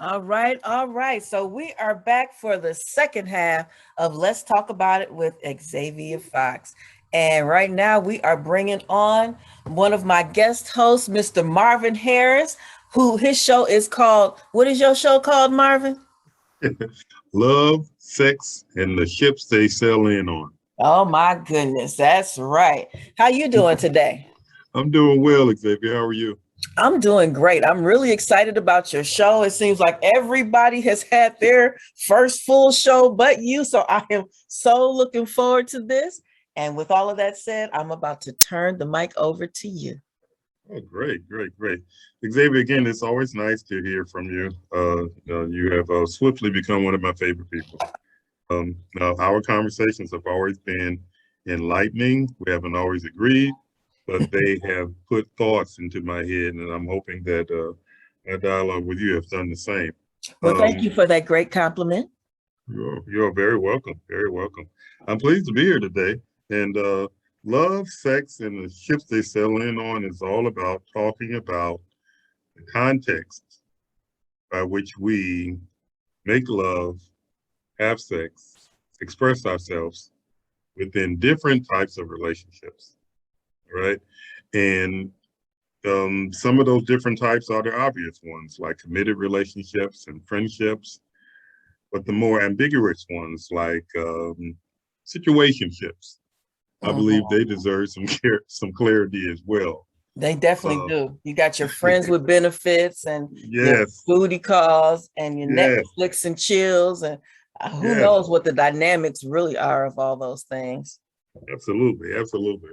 All right, all right. So we are back for the second half of Let's Talk About It with Xavier Fox. And right now we are bringing on one of my guest hosts, Mr. Marvin Harris, who his show is called, what is your show called, Marvin? Love, sex, and the ships they sail in on. Oh my goodness, that's right. How you doing today? I'm doing well, Xavier. How are you? I'm doing great. I'm really excited about your show. It seems like everybody has had their first full show but you. So I am so looking forward to this. And with all of that said, I'm about to turn the mic over to you. Oh, great, great, great. Xavier, again, it's always nice to hear from you. You have swiftly become one of my favorite people. Now, our conversations have always been enlightening. We haven't always agreed, but they have put thoughts into my head, and I'm hoping that our dialogue with you has done the same. Well, thank you for that great compliment. You're very welcome. Very welcome. I'm pleased to be here today. And love, sex, and the ships they sail in on is all about talking about the context by which we make love, have sex, express ourselves within different types of relationships, right? And some of those different types are the obvious ones, like committed relationships and friendships, but the more ambiguous ones, like situationships, I believe they deserve some clarity as well. They definitely do. You got your friends Yeah. with benefits and your Yes, booty calls and your yes, Netflix and chills and who yes, knows what the dynamics really are of all those things. absolutely, absolutely.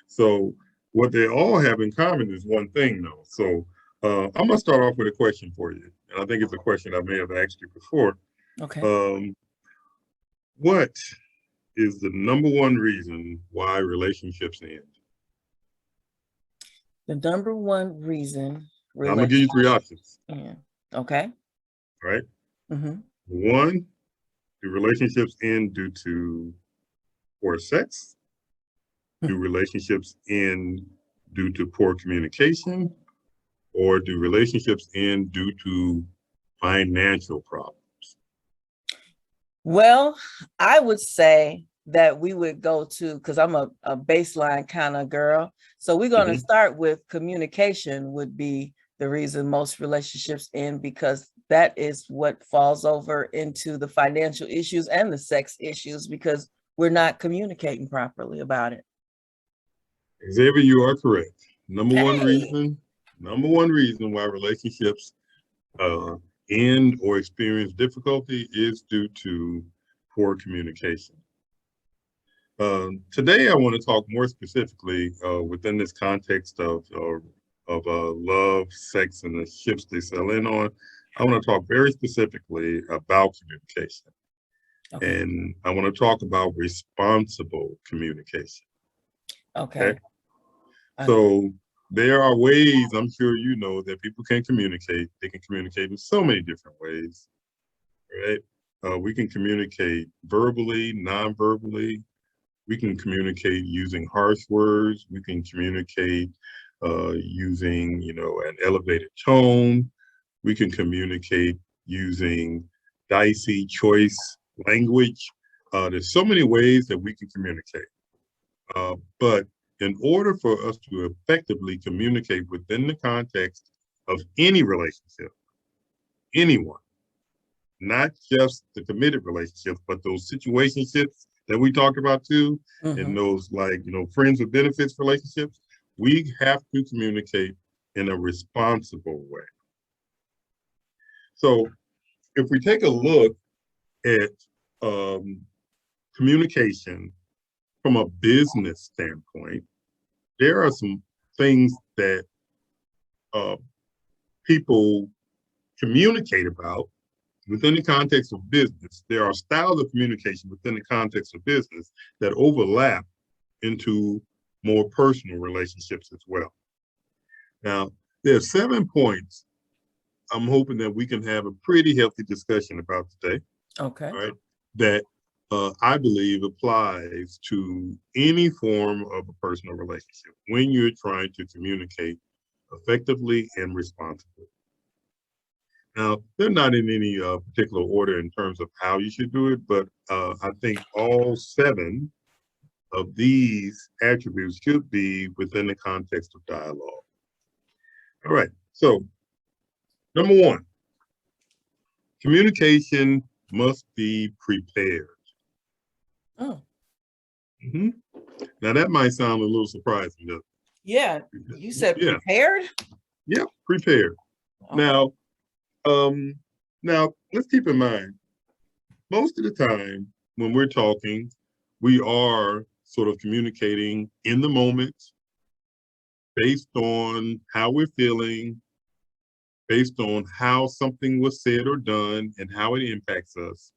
So what they all have in common is one thing, though. So I'm gonna start off with a question for you, and I think it's a question I may have asked you before. Okay. Um, what is the number one reason why relationships end? The number one reason Now, I'm gonna give you three relationship. options, Yeah. Okay. right? Mm-hmm. One, do relationships end due to poor sex? Do relationships end due to poor communication? Or do relationships end due to financial problems? Well, I would say that we would go to, because I'm a baseline kind of girl. So we're going to Mhm. start with communication would be the reason most relationships end, because that is what falls over into the financial issues and the sex issues because we're not communicating properly about it. Xavier, you are correct. Hey. Number one reason why relationships uh, end or experience difficulty is due to poor communication. Today, I want to talk more specifically within this context of love, sex, and the ships they sail in on. I want to talk very specifically about communication, Okay. and I want to talk about responsible communication. Okay. Okay, so there are ways I'm sure you know that people can communicate. They can communicate in so many different ways, right? We can communicate verbally, non-verbally. We can communicate using harsh words. We can communicate using, an elevated tone. We can communicate using dicey choice language. There's so many ways that we can communicate. But in order for us to effectively communicate within the context of any relationship, anyone, not just the committed relationships, but those situationships that we talked about too, and Mm-hmm. those friends with benefits relationships, we have to communicate in a responsible way. So if we take a look at um, communication from a business standpoint, there are some things that uh, people communicate about within the context of business. There are styles of communication within the context of business that overlap into more personal relationships as well. Now, there are 7 points I'm hoping that we can have a pretty healthy discussion about today, Okay. all right, that I believe applies to any form of a personal relationship when you're trying to communicate effectively and responsibly. Now, they're not in any particular order in terms of how you should do it, but I think all 7 of these attributes should be within the context of dialogue. All right, so number 1, communication must be prepared. Oh. Mm-hmm. Now, that might sound a little surprising, though. Yeah, you said Yeah. prepared? Yeah, prepared. Okay. Now let's keep in mind, most of the time when we're talking, we are sort of communicating in the moment based on how we're feeling, based on how something was said or done and how it impacts us.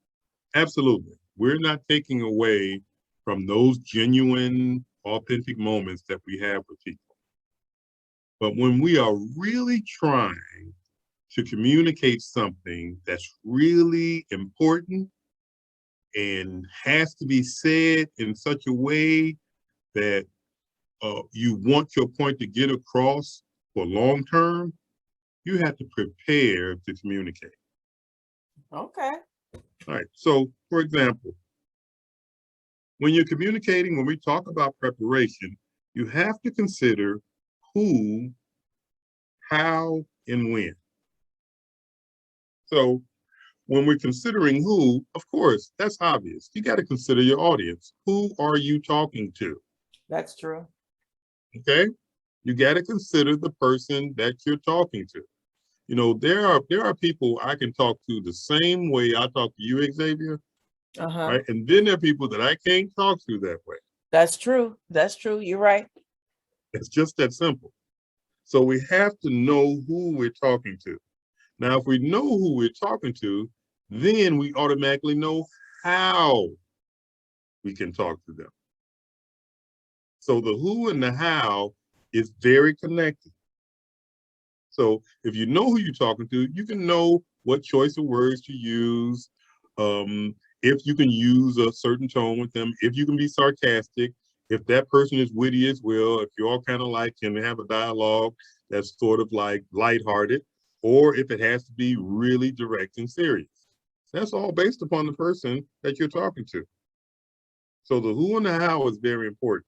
Absolutely. We're not taking away from those genuine, authentic moments that we have with people. But when we are really trying to communicate something that's really important and has to be said in such a way that you want your point to get across for long term, you have to prepare to communicate. Okay. All right. So, for example, when you're communicating, when we talk about preparation, you have to consider who, how, and when. So, when we're considering who, of course, that's obvious. You got to consider your audience. Who are you talking to? That's true. Okay. You got to consider the person that you're talking to. You know, there are people I can talk to the same way I talk to you, Xavier, right? And then there are people that I can't talk to that way. That's true. That's true. You're right. It's just that simple. So we have to know who we're talking to. Now, if we know who we're talking to, then we automatically know how we can talk to them. So the who and the how is very connected. So if you know who you're talking to, you can know what choice of words to use, if you can use a certain tone with them, if you can be sarcastic, if that person is witty as well, if you all kind of like can have a dialogue that's sort of like lighthearted, or if it has to be really direct and serious. That's all based upon the person that you're talking to. So the who and the how is very important.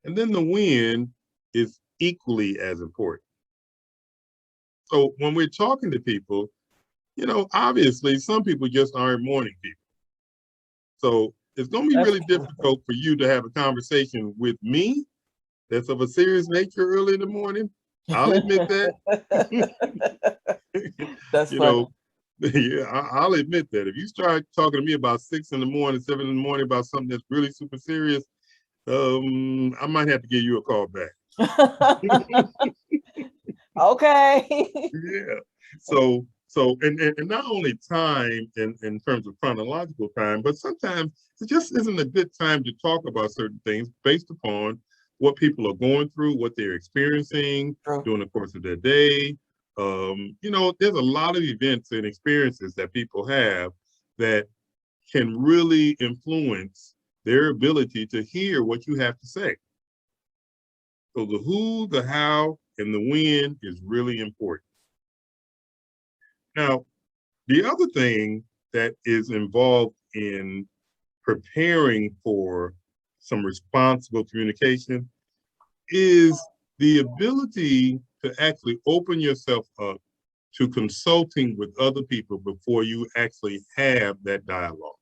And then the when is equally as important. So when we're talking to people, you know, obviously some people just aren't morning people. So it's going to be really difficult for you to have a conversation with me that's of a serious nature early in the morning. I'll admit that. That's you funny. know, yeah, I'll admit that. If you start talking to me about 6 in the morning, 7 in the morning about something that's really super serious, I might have to give you a call back. Okay. Yeah. And not only time in terms of chronological time, but sometimes it just isn't a good time to talk about certain things based upon what people are going through, what they're experiencing during the course of their day. You know, there's a lot of events and experiences that people have that can really influence their ability to hear what you have to say. So the who, the how, and the when is really important. Now, the other thing that is involved in preparing for some responsible communication is the ability to actually open yourself up to consulting with other people before you actually have that dialogue.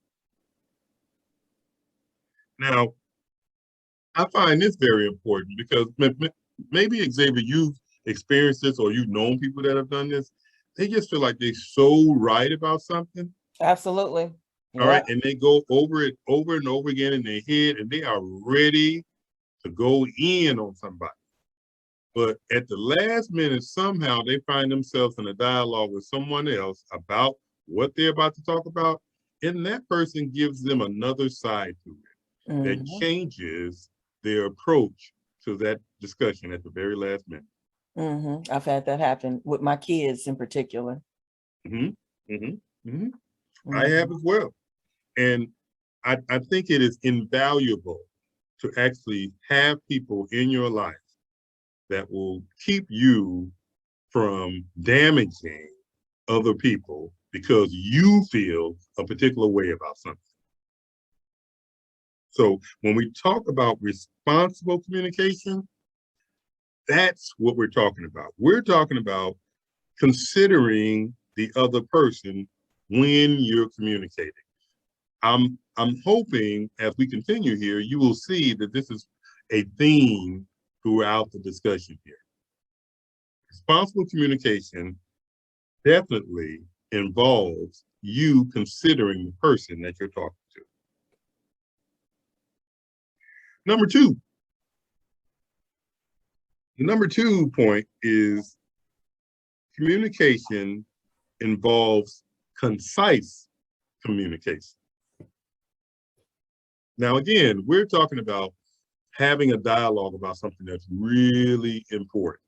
Now, I find this very important because maybe Xavier, you've experienced this or you've known people that have done this. They just feel like they're so right about something. Absolutely. All right. And they go over it over and over again in their head and they are ready to go in on somebody. But at the last minute, somehow they find themselves in a dialogue with someone else about what they're about to talk about. And that person gives them another side to it that changes their approach to that discussion at the very last minute. I've had that happen with my kids in particular. I have as well. And I think it is invaluable to actually have people in your life that will keep you from damaging other people because you feel a particular way about something. So when we talk about responsible communication, that's what we're talking about. We're talking about considering the other person when you're communicating. I'm hoping as we continue here, you will see that this is a theme throughout the discussion here. Responsible communication definitely involves you considering the person that you're talking to. Number two, the number 2 point is communication involves concise communication. Now, again, we're talking about having a dialogue about something that's really important.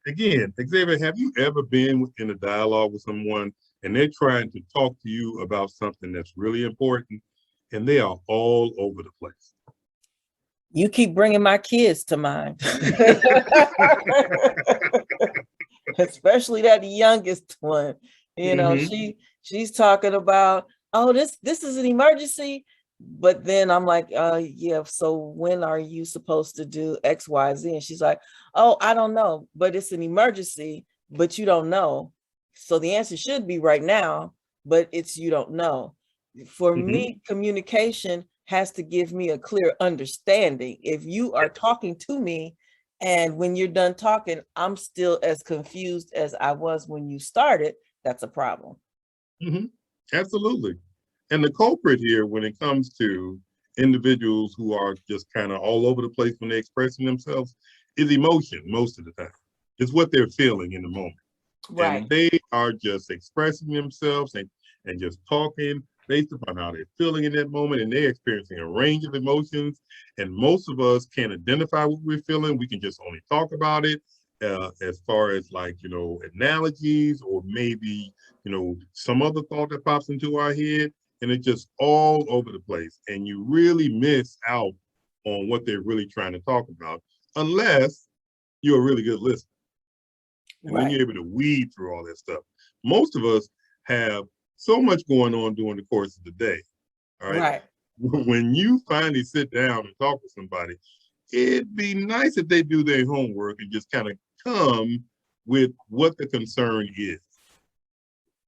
Again, Xavier, have you ever been in a dialogue with someone and they're trying to talk to you about something that's really important and they are all over the place? You keep bringing my kids to mind. Especially that youngest one. You know, she's talking about, oh, this is an emergency. But then I'm like, yeah, so when are you supposed to do X, Y, Z? And she's like, oh, I don't know, but it's an emergency, but you don't know. So the answer should be right now, but it's you don't know. For me, communication has to give me a clear understanding. If you are talking to me and when you're done talking, I'm still as confused as I was when you started, that's a problem. Absolutely. And the culprit here, when it comes to individuals who are just kind of all over the place when they're expressing themselves, is emotion most of the time. It's what they're feeling in the moment. Right. And they are just expressing themselves and just talking based upon how they're feeling in that moment. And they're experiencing a range of emotions. And most of us can't identify what we're feeling. We can just only talk about it as far as like, analogies or maybe, some other thought that pops into our head. And it's just all over the place. And you really miss out on what they're really trying to talk about, unless you're a really good listener. And then you're able to weed through all that stuff. Most of us have so much going on during the course of the day. All right. Right. When you finally sit down and talk with somebody, it'd be nice if they do their homework and just kind of come with what the concern is,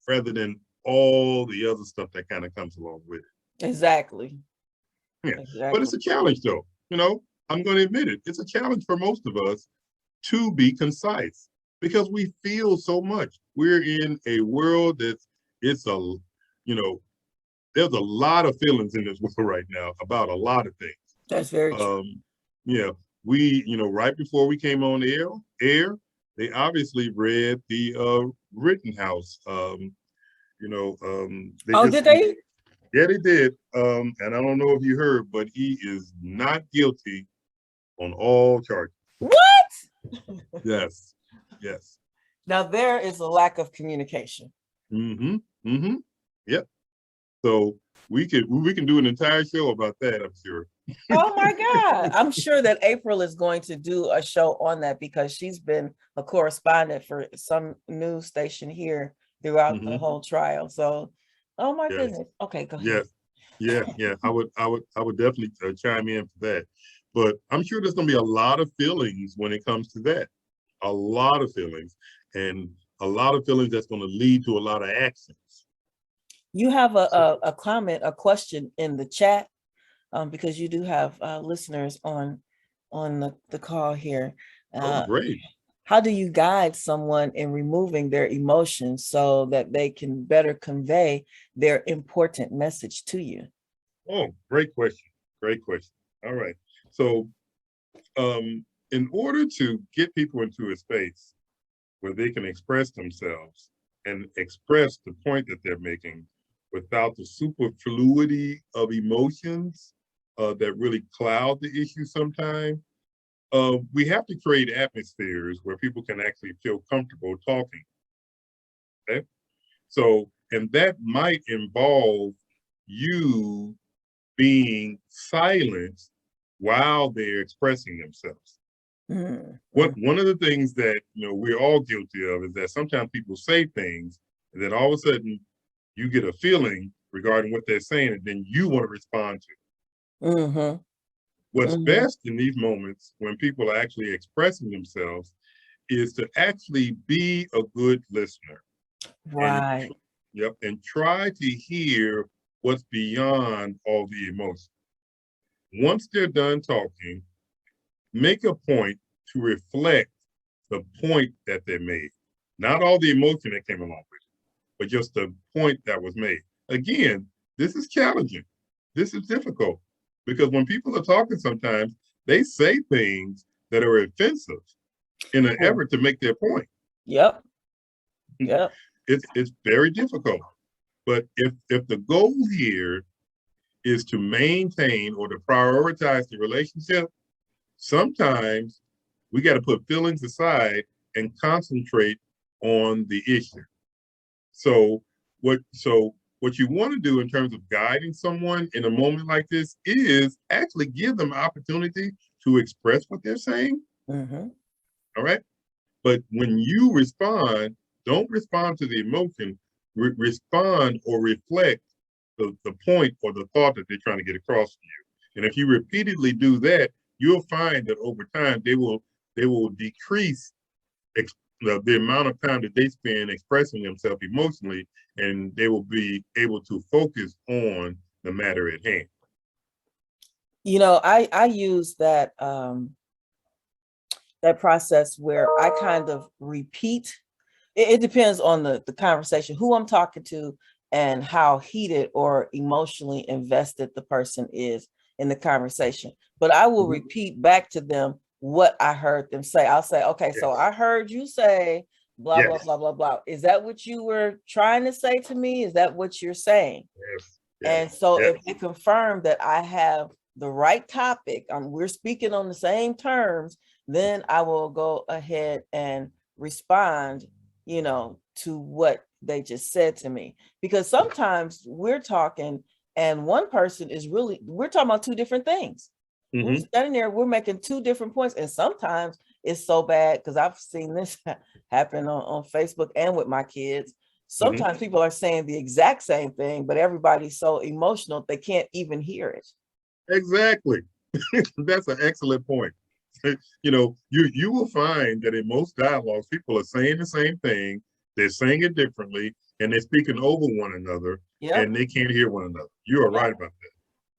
rather than all the other stuff that kind of comes along with it. Exactly. Yeah. But it's a challenge though. I'm going to admit it. It's a challenge for most of us to be concise because we feel so much. We're in a world that's, there's a lot of feelings in this world right now about a lot of things. That's very true. Yeah, we, right before we came on air, they obviously read the Rittenhouse. Did they? Yeah, they did. And I don't know if you heard, but he is not guilty on all charges. What? Yes. Now there is a lack of communication. Yep. So we can do an entire show about that, I'm sure. Oh my God. I'm sure that April is going to do a show on that because she's been a correspondent for some news station here throughout the whole trial. So, oh my goodness. Okay, go ahead. Yeah. I would definitely chime in for that. But I'm sure there's going to be a lot of feelings when it comes to that. A lot of feelings, and a lot of feelings that's going to lead to a lot of actions. You have a comment, a question in the chat, because you do have listeners on the call here. Oh, great. How do you guide someone in removing their emotions so that they can better convey their important message to you? Oh, great question. All right. So in order to get people into a space where they can express themselves and express the point that they're making without the superfluity of emotions that really cloud the issue sometimes, we have to create atmospheres where people can actually feel comfortable talking. Okay? So, and that might involve you being silent while they're expressing themselves. One of the things that we're all guilty of is that sometimes people say things, and then all of a sudden you get a feeling regarding what they're saying, and then you want to respond to it. Mm-hmm. What's Mm-hmm. best in these moments when people are actually expressing themselves is to actually be a good listener. Right. And try to hear what's beyond all the emotion. Once they're done talking, make a point to reflect the point that they made. Not all the emotion that came along with it, but just the point that was made. Again, this is challenging. This is difficult because when people are talking sometimes, they say things that are offensive in an effort to make their point. Yep. Yep. It's very difficult. But if the goal here is to maintain or to prioritize the relationship, sometimes we got to put feelings aside and concentrate on the issue. So what you want to do in terms of guiding someone in a moment like this is actually give them opportunity to express what they're saying. Mm-hmm. All right. But when you respond, don't respond to the emotion, respond or reflect the point or the thought that they're trying to get across to you. And if you repeatedly do that, you'll find that over time they will decrease the amount of time that they spend expressing themselves emotionally, and they will be able to focus on the matter at hand. I use that that process where I kind of repeat. It depends on the conversation, who I'm talking to, and how heated or emotionally invested the person is in the conversation. But I will repeat back to them what I heard them say. I'll say, okay, so I heard you say blah, blah, blah, blah, blah. Is that what you were trying to say to me? Is that what you're saying? And so if they confirm that I have the right topic, we're speaking on the same terms, then I will go ahead and respond, to what they just said to me. Because sometimes we're talking and one person we're talking about two different things. Mm-hmm. We're standing there, we're making two different points. And sometimes it's so bad, because I've seen this happen on Facebook and with my kids. Sometimes people are saying the exact same thing, but everybody's so emotional they can't even hear it. Exactly. That's an excellent point. You will find that in most dialogues, people are saying the same thing, they're saying it differently, and they're speaking over one another, and they can't hear one another. You are right about that.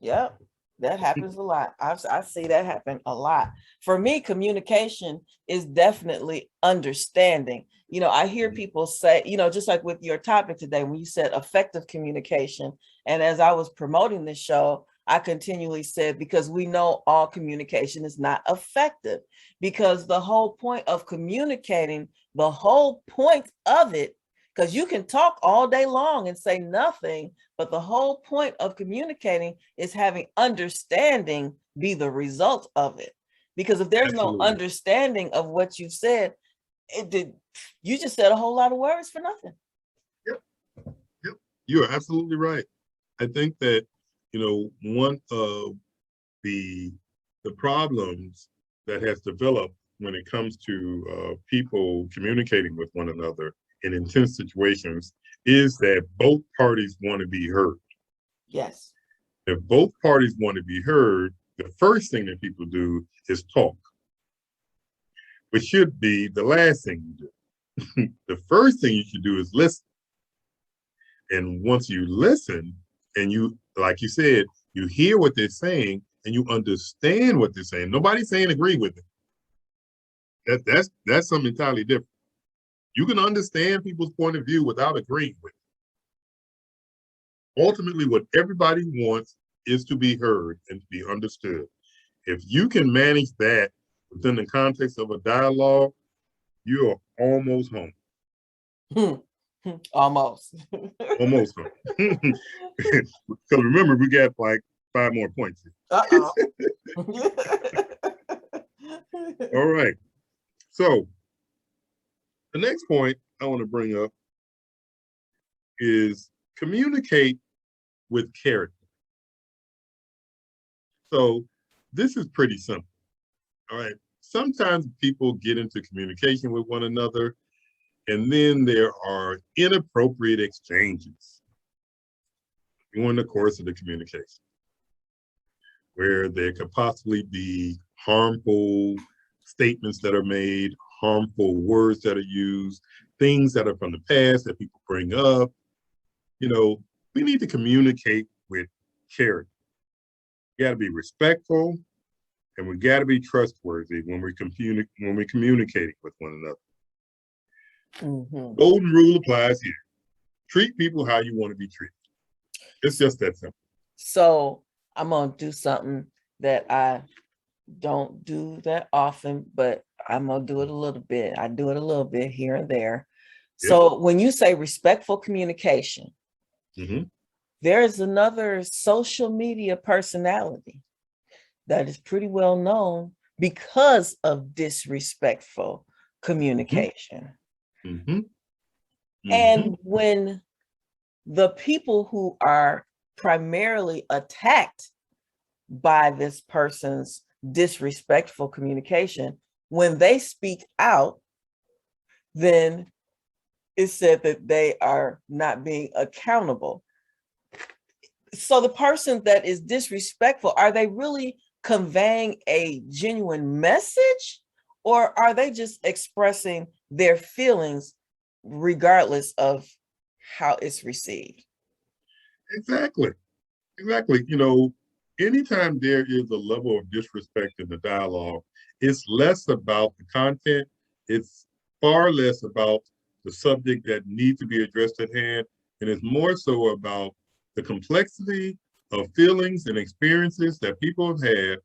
Yep. That happens a lot. I see that happen a lot. For me, communication is definitely understanding. I hear people say, just like with your topic today, when you said effective communication, and as I was promoting this show, I continually said, because we know all communication is not effective, because the whole point of communicating, the whole point of it, because you can talk all day long and say nothing, but the whole point of communicating is having understanding be the result of it. Because if there's no understanding of what you said, you just said a whole lot of words for nothing. Yep. You are absolutely right. I think that, one of the problems that has developed when it comes to people communicating with one another in intense situations is that both parties want to be heard. Yes. If both parties want to be heard, the first thing that people do is talk, which should be the last thing you do. The first thing you should do is listen. And once you listen and you, like you said, you hear what they're saying and you understand what they're saying. Nobody's saying agree with it. That's something entirely different. You can understand people's point of view without agreeing with it. Ultimately, what everybody wants is to be heard and to be understood. If you can manage that within the context of a dialogue, you're almost home. Almost. Almost home. Because remember, we got like 5 more points here. All right. So the next point I want to bring up is communicate with character. So this is pretty simple. All right. sometimes people get into communication with one another, and then there are inappropriate exchanges during the course of the communication, where there could possibly be harmful statements that are made, harmful words that are used, things that are from the past that people bring up. You know, we need to communicate with character. We got to be respectful, and we got to be trustworthy when we're communicating with one another. Mm-hmm. Golden rule applies here. Treat people how you want to be treated. It's just that simple. So I'm going to do something that I don't do that often, but I'm going to do it a little bit. I do it a little bit here and there. Yep. So when you say respectful communication, mm-hmm. there's another social media personality that is pretty well known because of disrespectful communication. Mm-hmm. Mm-hmm. And when the people who are primarily attacked by this person's disrespectful communication, when they speak out, then it's said that they are not being accountable. So the person that is disrespectful, are they really conveying a genuine message, or are they just expressing their feelings regardless of how it's received? Exactly. You know, anytime there is a level of disrespect in the dialogue, it's less about the content. It's far less about the subject that needs to be addressed at hand. And it's more so about the complexity of feelings and experiences that people have had,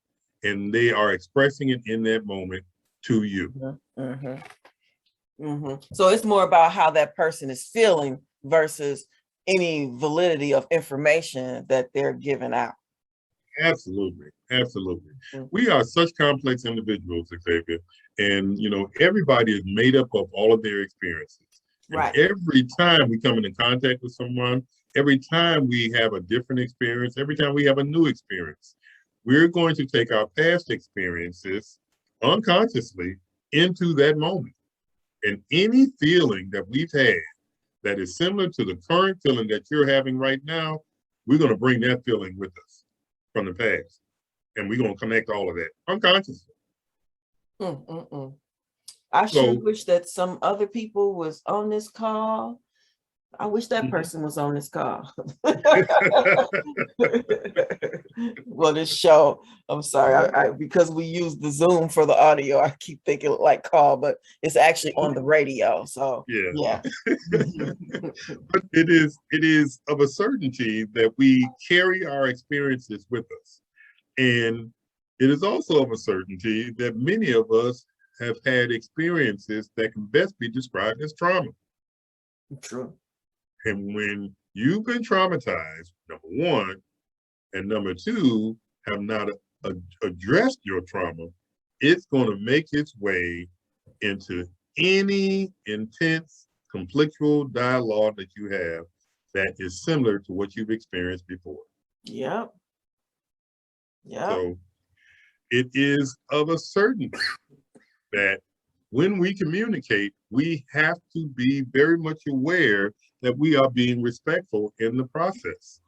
and they are expressing it in that moment to you. Mm-hmm. Mm-hmm. So it's more about how that person is feeling versus any validity of information that they're giving out. Absolutely. Mm-hmm. We are such complex individuals, Xavier, and you know, everybody is made up of all of their experiences. Right. And every time we come into contact with someone, every time we have a different experience, every time we have a new experience, we're going to take our past experiences unconsciously into that moment. And any feeling that we've had that is similar to the current feeling that you're having right now, we're going to bring that feeling with us from the past. And we're going to connect all of that unconsciously. I sure wish that some other people was on this call. I wish that person was on this call. Well, this show, I'm sorry, because we use the Zoom for the audio, I keep thinking like call, but it's actually on the radio. So yeah. But it is of a certainty that we carry our experiences with us. And it is also of a certainty that many of us have had experiences that can best be described as trauma. True. And when you've been traumatized, number one, and number two, have not addressed your trauma, it's going to make its way into any intense conflictual dialogue that you have that is similar to what you've experienced before. Yep. So it is of a certainty that when we communicate, we have to be very much aware that we are being respectful in the process,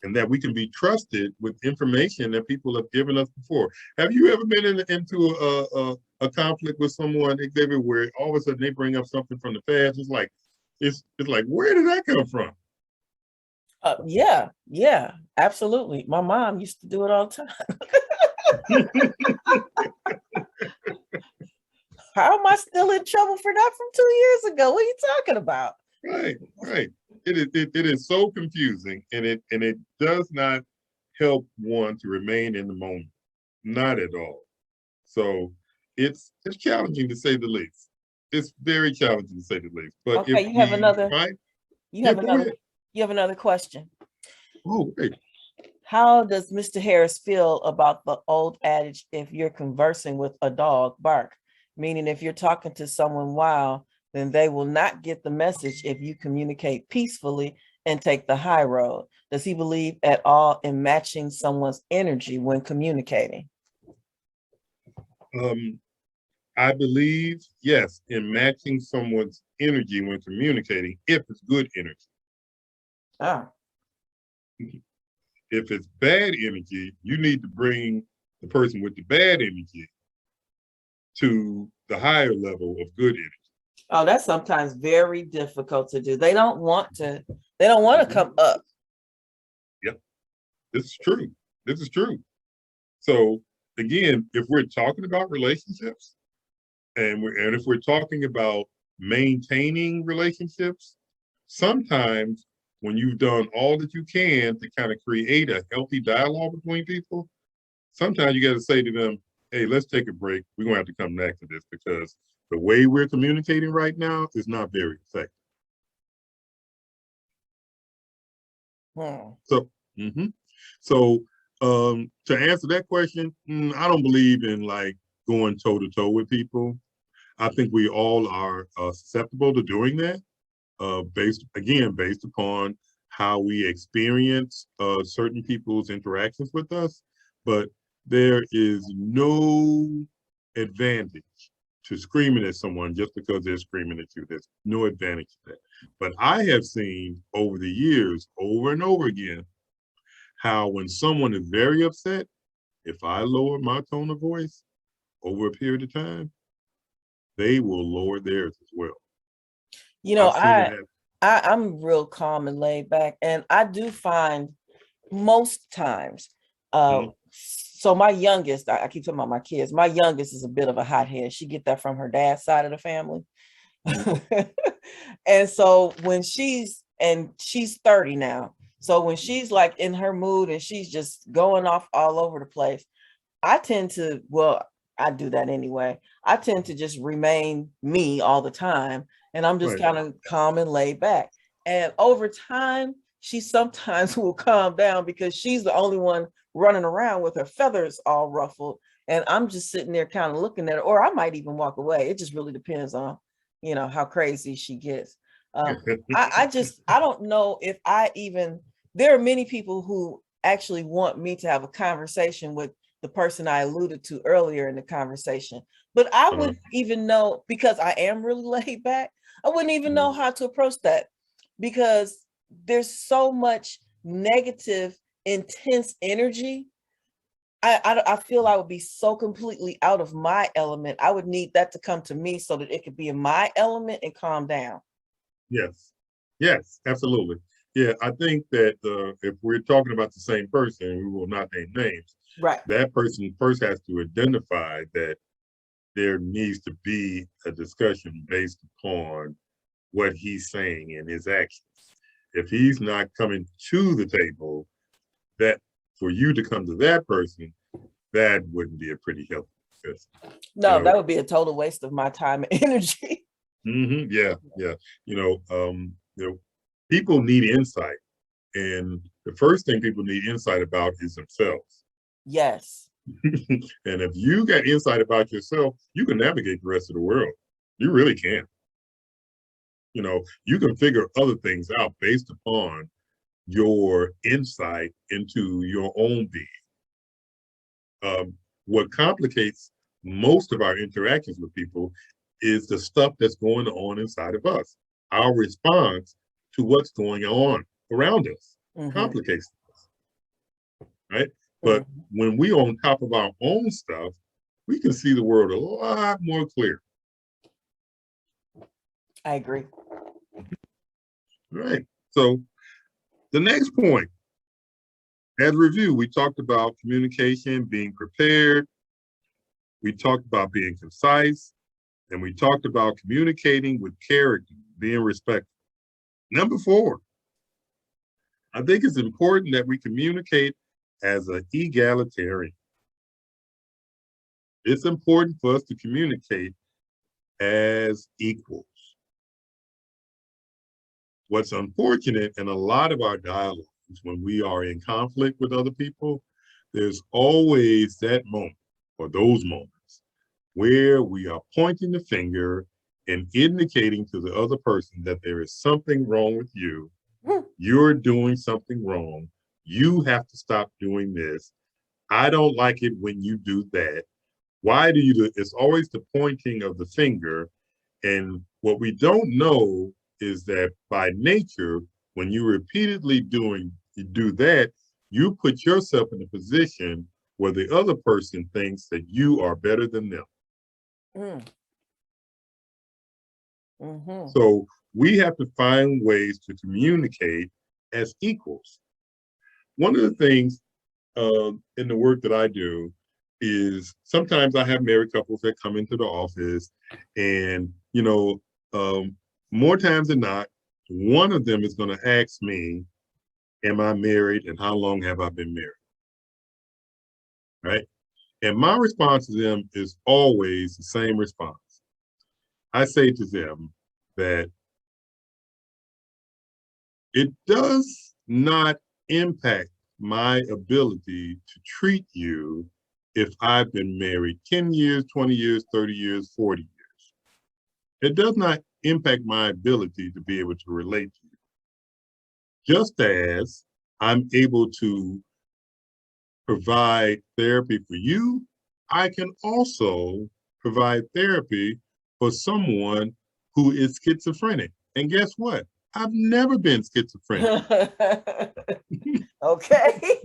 and that we can be trusted with information that people have given us before. Have you ever been into a conflict with someone, Xavier, where all of a sudden they bring up something from the past? It's like, where did that come from? Yeah, absolutely. My mom used to do it all the time. How am I still in trouble for that from 2 years ago? What are you talking about? Right. It is so confusing, and it does not help one to remain in the moment. Not at all. So it's challenging to say the least. It's very challenging to say the least. But okay, you have another question. Oh, great. How does Mr. Harris feel about the old adage, if you're conversing with a dog, bark? Meaning if you're talking to someone wild, then they will not get the message if you communicate peacefully and take the high road. Does he believe at all in matching someone's energy when communicating? I believe, yes, in matching someone's energy when communicating, if it's good energy. Ah. If it's bad energy, you need to bring the person with the bad energy to the higher level of good energy. Oh, that's sometimes very difficult to do. They don't want to come up. Yep, this is true. This is true. So again, if we're talking about relationships and if we're talking about maintaining relationships, sometimes when you've done all that you can to kind of create a healthy dialogue between people, sometimes you got to say to them, hey, let's take a break. We're going to have to come back to this because the way we're communicating right now is not very effective. So, so to answer that question, I don't believe in like going toe to toe with people. I think we all are susceptible to doing that, based upon how we experience certain people's interactions with us. But there is no advantage to screaming at someone just because they're screaming at you. There's no advantage to that. But I have seen over the years, over and over again, how when someone is very upset, if I lower my tone of voice over a period of time, they will lower theirs as well. I've seen it happen. I'm real calm and laid back, and I do find most times. So my youngest, I keep talking about my kids. My youngest is a bit of a hothead. She get that from her dad's side of the family. And so when she's 30 now. So when she's like in her mood and she's just going off all over the place, I tend to, well, I do that anyway. I tend to just remain me all the time. And I'm just kind of calm and laid back. And over time, she sometimes will calm down because she's the only one running around with her feathers all ruffled. And I'm just sitting there kind of looking at her, or I might even walk away. It just really depends on, how crazy she gets. I don't know if there are many people who actually want me to have a conversation with the person I alluded to earlier in the conversation, but I wouldn't even know, because I am really laid back. I wouldn't even know how to approach that because there's so much negative, intense energy. I feel I would be so completely out of my element. I would need that to come to me so that it could be in my element and calm down. Yes, absolutely. Yeah, I think that if we're talking about the same person, we will not name names. Right. That person first has to identify that there needs to be a discussion based upon what he's saying and his actions. If he's not coming to the table, that for you to come to that person, that wouldn't be a pretty healthy discussion. No, that would be a total waste of my time and energy. Yeah. People need insight, and the first thing people need insight about is themselves. Yes. And if you got insight about yourself, you can navigate the rest of the world. You really can. You can figure other things out based upon your insight into your own being. What complicates most of our interactions with people is the stuff that's going on inside of us. Our response to what's going on around us complicates us, right? But when we're on top of our own stuff, we can see the world a lot more clear. I agree. Right. So the next point, as a review, we talked about communication, being prepared. We talked about being concise, and we talked about communicating with character, being respectful. Number 4, I think it's important that we communicate as an egalitarian. It's important for us to communicate as equals. What's unfortunate in a lot of our dialogues when we are in conflict with other people, there's always that moment or those moments where we are pointing the finger and indicating to the other person that there is something wrong with you. You're doing something wrong. You have to stop doing this. I don't like it when you do that. Why do you do it? It's always the pointing of the finger. And what we don't know is that by nature, when you repeatedly do that, you put yourself in a position where the other person thinks that you are better than them. Mm. Mm-hmm. So we have to find ways to communicate as equals. One of the things in the work that I do is sometimes I have married couples that come into the office, and more times than not, one of them is going to ask me, "Am I married, and how long have I been married?" Right? And my response to them is always the same response. I say to them that it does not impact my ability to treat you if I've been married 10 years, 20 years, 30 years, 40 years. It does not impact my ability to be able to relate to you. Just as I'm able to provide therapy for you, I can also provide therapy for someone who is schizophrenic. And guess what? I've never been schizophrenic. Okay.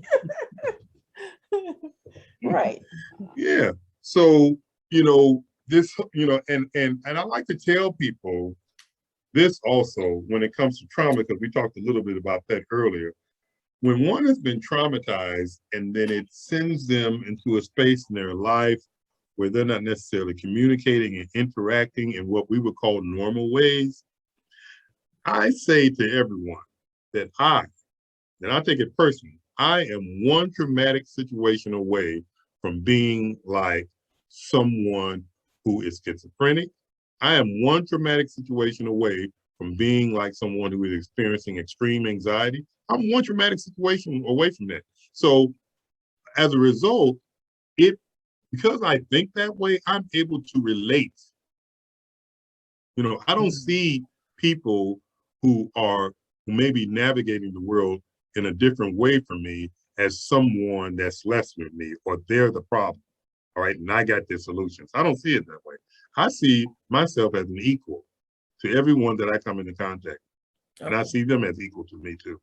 Right. Yeah. So, this, and I like to tell people this also when it comes to trauma, because we talked a little bit about that earlier. When one has been traumatized and then it sends them into a space in their life where they're not necessarily communicating and interacting in what we would call normal ways, I say to everyone that and I take it personally, I am one traumatic situation away from being like someone who is schizophrenic. I am one traumatic situation away from being like someone who is experiencing extreme anxiety. I'm one traumatic situation away from that. So as a result, it because I think that way, I'm able to relate. I don't see people who are maybe navigating the world in a different way from me as someone that's less with me, or they're the problem. All right. And I got their solutions. I don't see it that way. I see myself as an equal to everyone that I come into contact with. And I see them as equal to me too.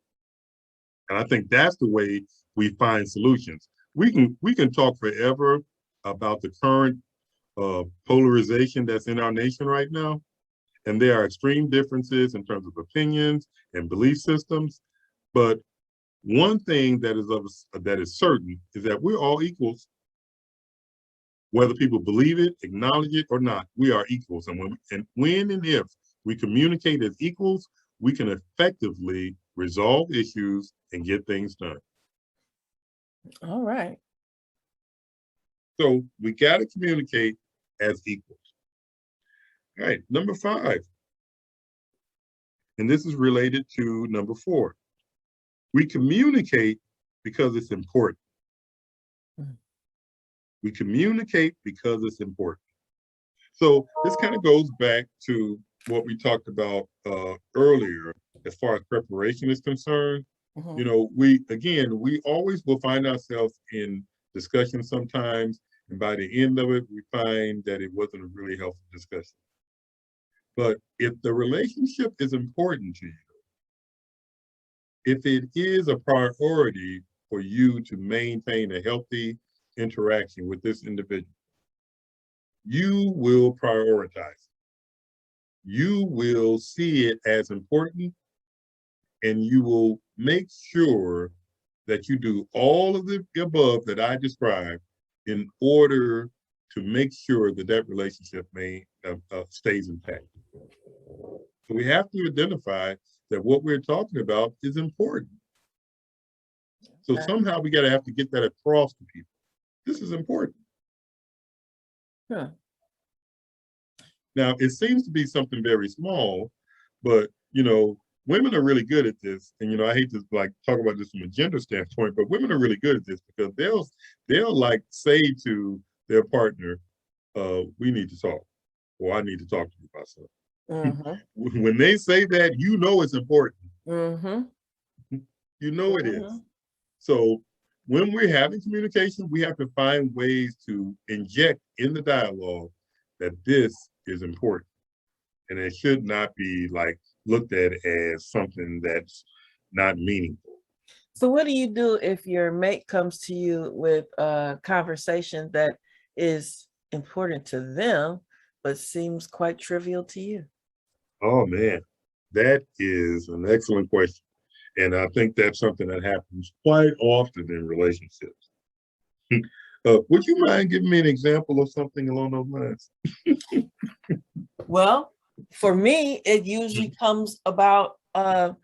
And I think that's the way we find solutions. We can talk forever about the current polarization that's in our nation right now. And there are extreme differences in terms of opinions and belief systems. But one thing that is certain is that we're all equals. Whether people believe it, acknowledge it, or not, we are equals. And when and if we communicate as equals, we can effectively resolve issues and get things done. All right. So we got to communicate as equals. All right, number 5. And this is related to number 4. We communicate because it's important. We communicate because it's important. So this kind of goes back to what we talked about earlier as far as preparation is concerned. We always will find ourselves in discussion sometimes, and by the end of it, we find that it wasn't a really helpful discussion. But if the relationship is important to you, if it is a priority for you to maintain a healthy interaction with this individual, you will prioritize. You will see it as important, and you will make sure that you do all of the above that I described in order to make sure that that relationship stays intact. So we have to identify that what we're talking about is important. So somehow we have to get that across to people. This is important. Huh. Now, it seems to be something very small, but women are really good at this. And I hate to talk about this from a gender standpoint, but women are really good at this because they'll say to their partner, "We need to talk," or "I need to talk to you about something." Mm-hmm. When they say that, it's important. Mm-hmm. It is. So when we're having communication, we have to find ways to inject in the dialogue that this is important. And it should not be like looked at as something that's not meaningful. So what do you do if your mate comes to you with a conversation that is important to them, but seems quite trivial to you? Oh man, that is an excellent question. And I think that's something that happens quite often in relationships. Would you mind giving me an example of something along those lines? Well, for me, it usually comes about, I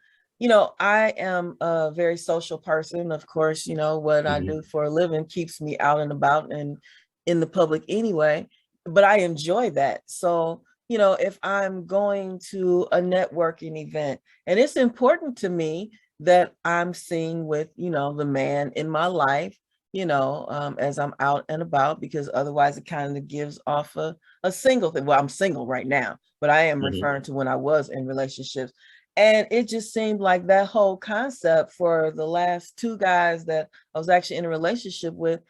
am a very social person. Of course, what I do for a living keeps me out and about and in the public anyway, but I enjoy that. So, if I'm going to a networking event, and it's important to me that I'm seen with, the man in my life, as I'm out and about, because otherwise it kind of gives off a single thing. Well, I'm single right now, but I am referring to when I was in relationships. And it just seemed like that whole concept for the last two guys that I was actually in a relationship with,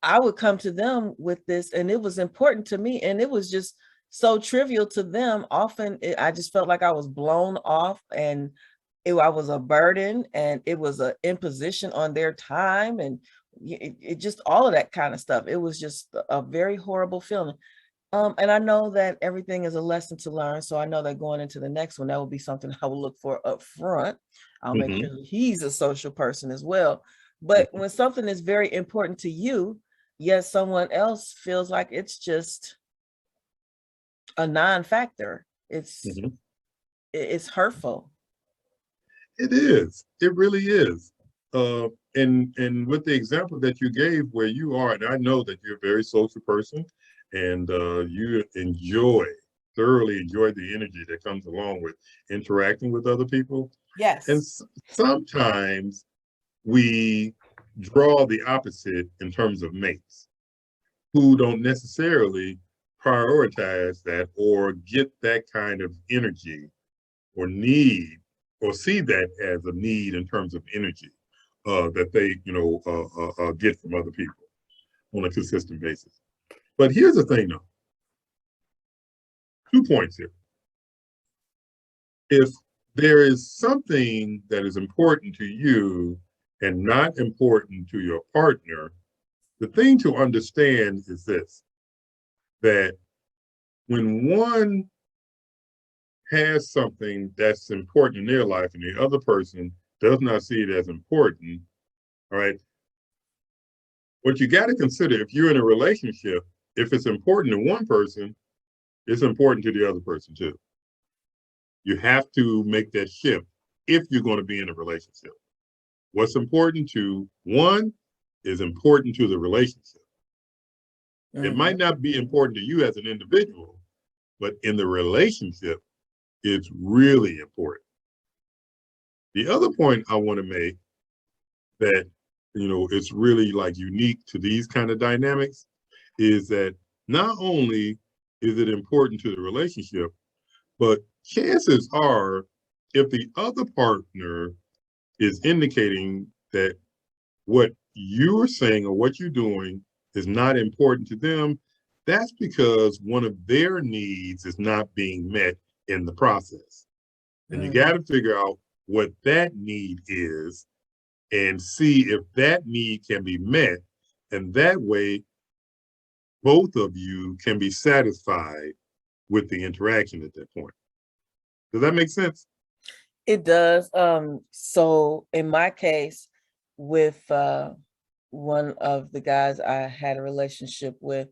I would come to them with this, and it was important to me. And it was just so trivial to them. Often I just felt like I was blown off, and I was a burden, and it was an imposition on their time, and it just all of that kind of stuff. It was just a very horrible feeling. And I know that everything is a lesson to learn. So I know that going into the next one, that will be something I will look for up front. I'll make sure that he's a social person as well. But when something is very important to you, yet someone else feels like it's just a non-factor, it's hurtful. It is. It really is. And with the example that you gave, where you are, and I know that you're a very social person, and you thoroughly enjoy the energy that comes along with interacting with other people. Yes. And sometimes we draw the opposite in terms of mates who don't necessarily prioritize that or get that kind of energy or need or see that as a need in terms of energy that they, get from other people on a consistent basis. But here's the thing, though. 2 points here. If there is something that is important to you and not important to your partner, the thing to understand is this, that when one has something that's important in their life and the other person does not see it as important, all right, what you got to consider if you're in a relationship, if it's important to one person, it's important to the other person too. You have to make that shift if you're going to be in a relationship. What's important to one is important to the relationship. It might not be important to you as an individual, but in the relationship, it's really important. The other point I want to make that, it's really like unique to these kind of dynamics is that not only is it important to the relationship, but chances are if the other partner is indicating that what you're saying or what you're doing is not important to them, that's because one of their needs is not being met in the process. And you got to figure out what that need is and see if that need can be met. And that way, both of you can be satisfied with the interaction at that point. Does that make sense? It does. So in my case, with one of the guys I had a relationship with,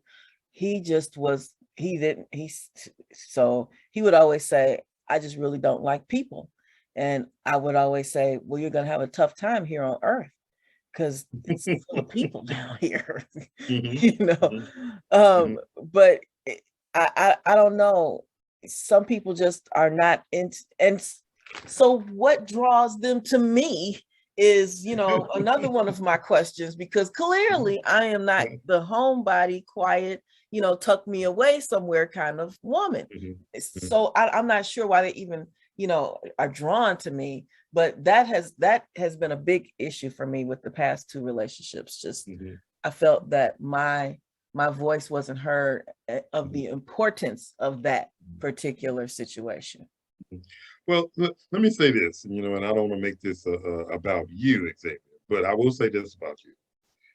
so he would always say, I just really don't like people. And I would always say, well, you're going to have a tough time here on earth because it's full of people down here, but I don't know. Some people just are not in, and so what draws them to me is, another one of my questions, because clearly I am not the homebody, quiet, tuck me away somewhere kind of woman. So I'm not sure why they even, are drawn to me. But that has been a big issue for me with the past two relationships. Just I felt that my voice wasn't heard of the importance of that particular situation. Well, let me say this, and I don't want to make this about you, Xavier, but I will say this about you,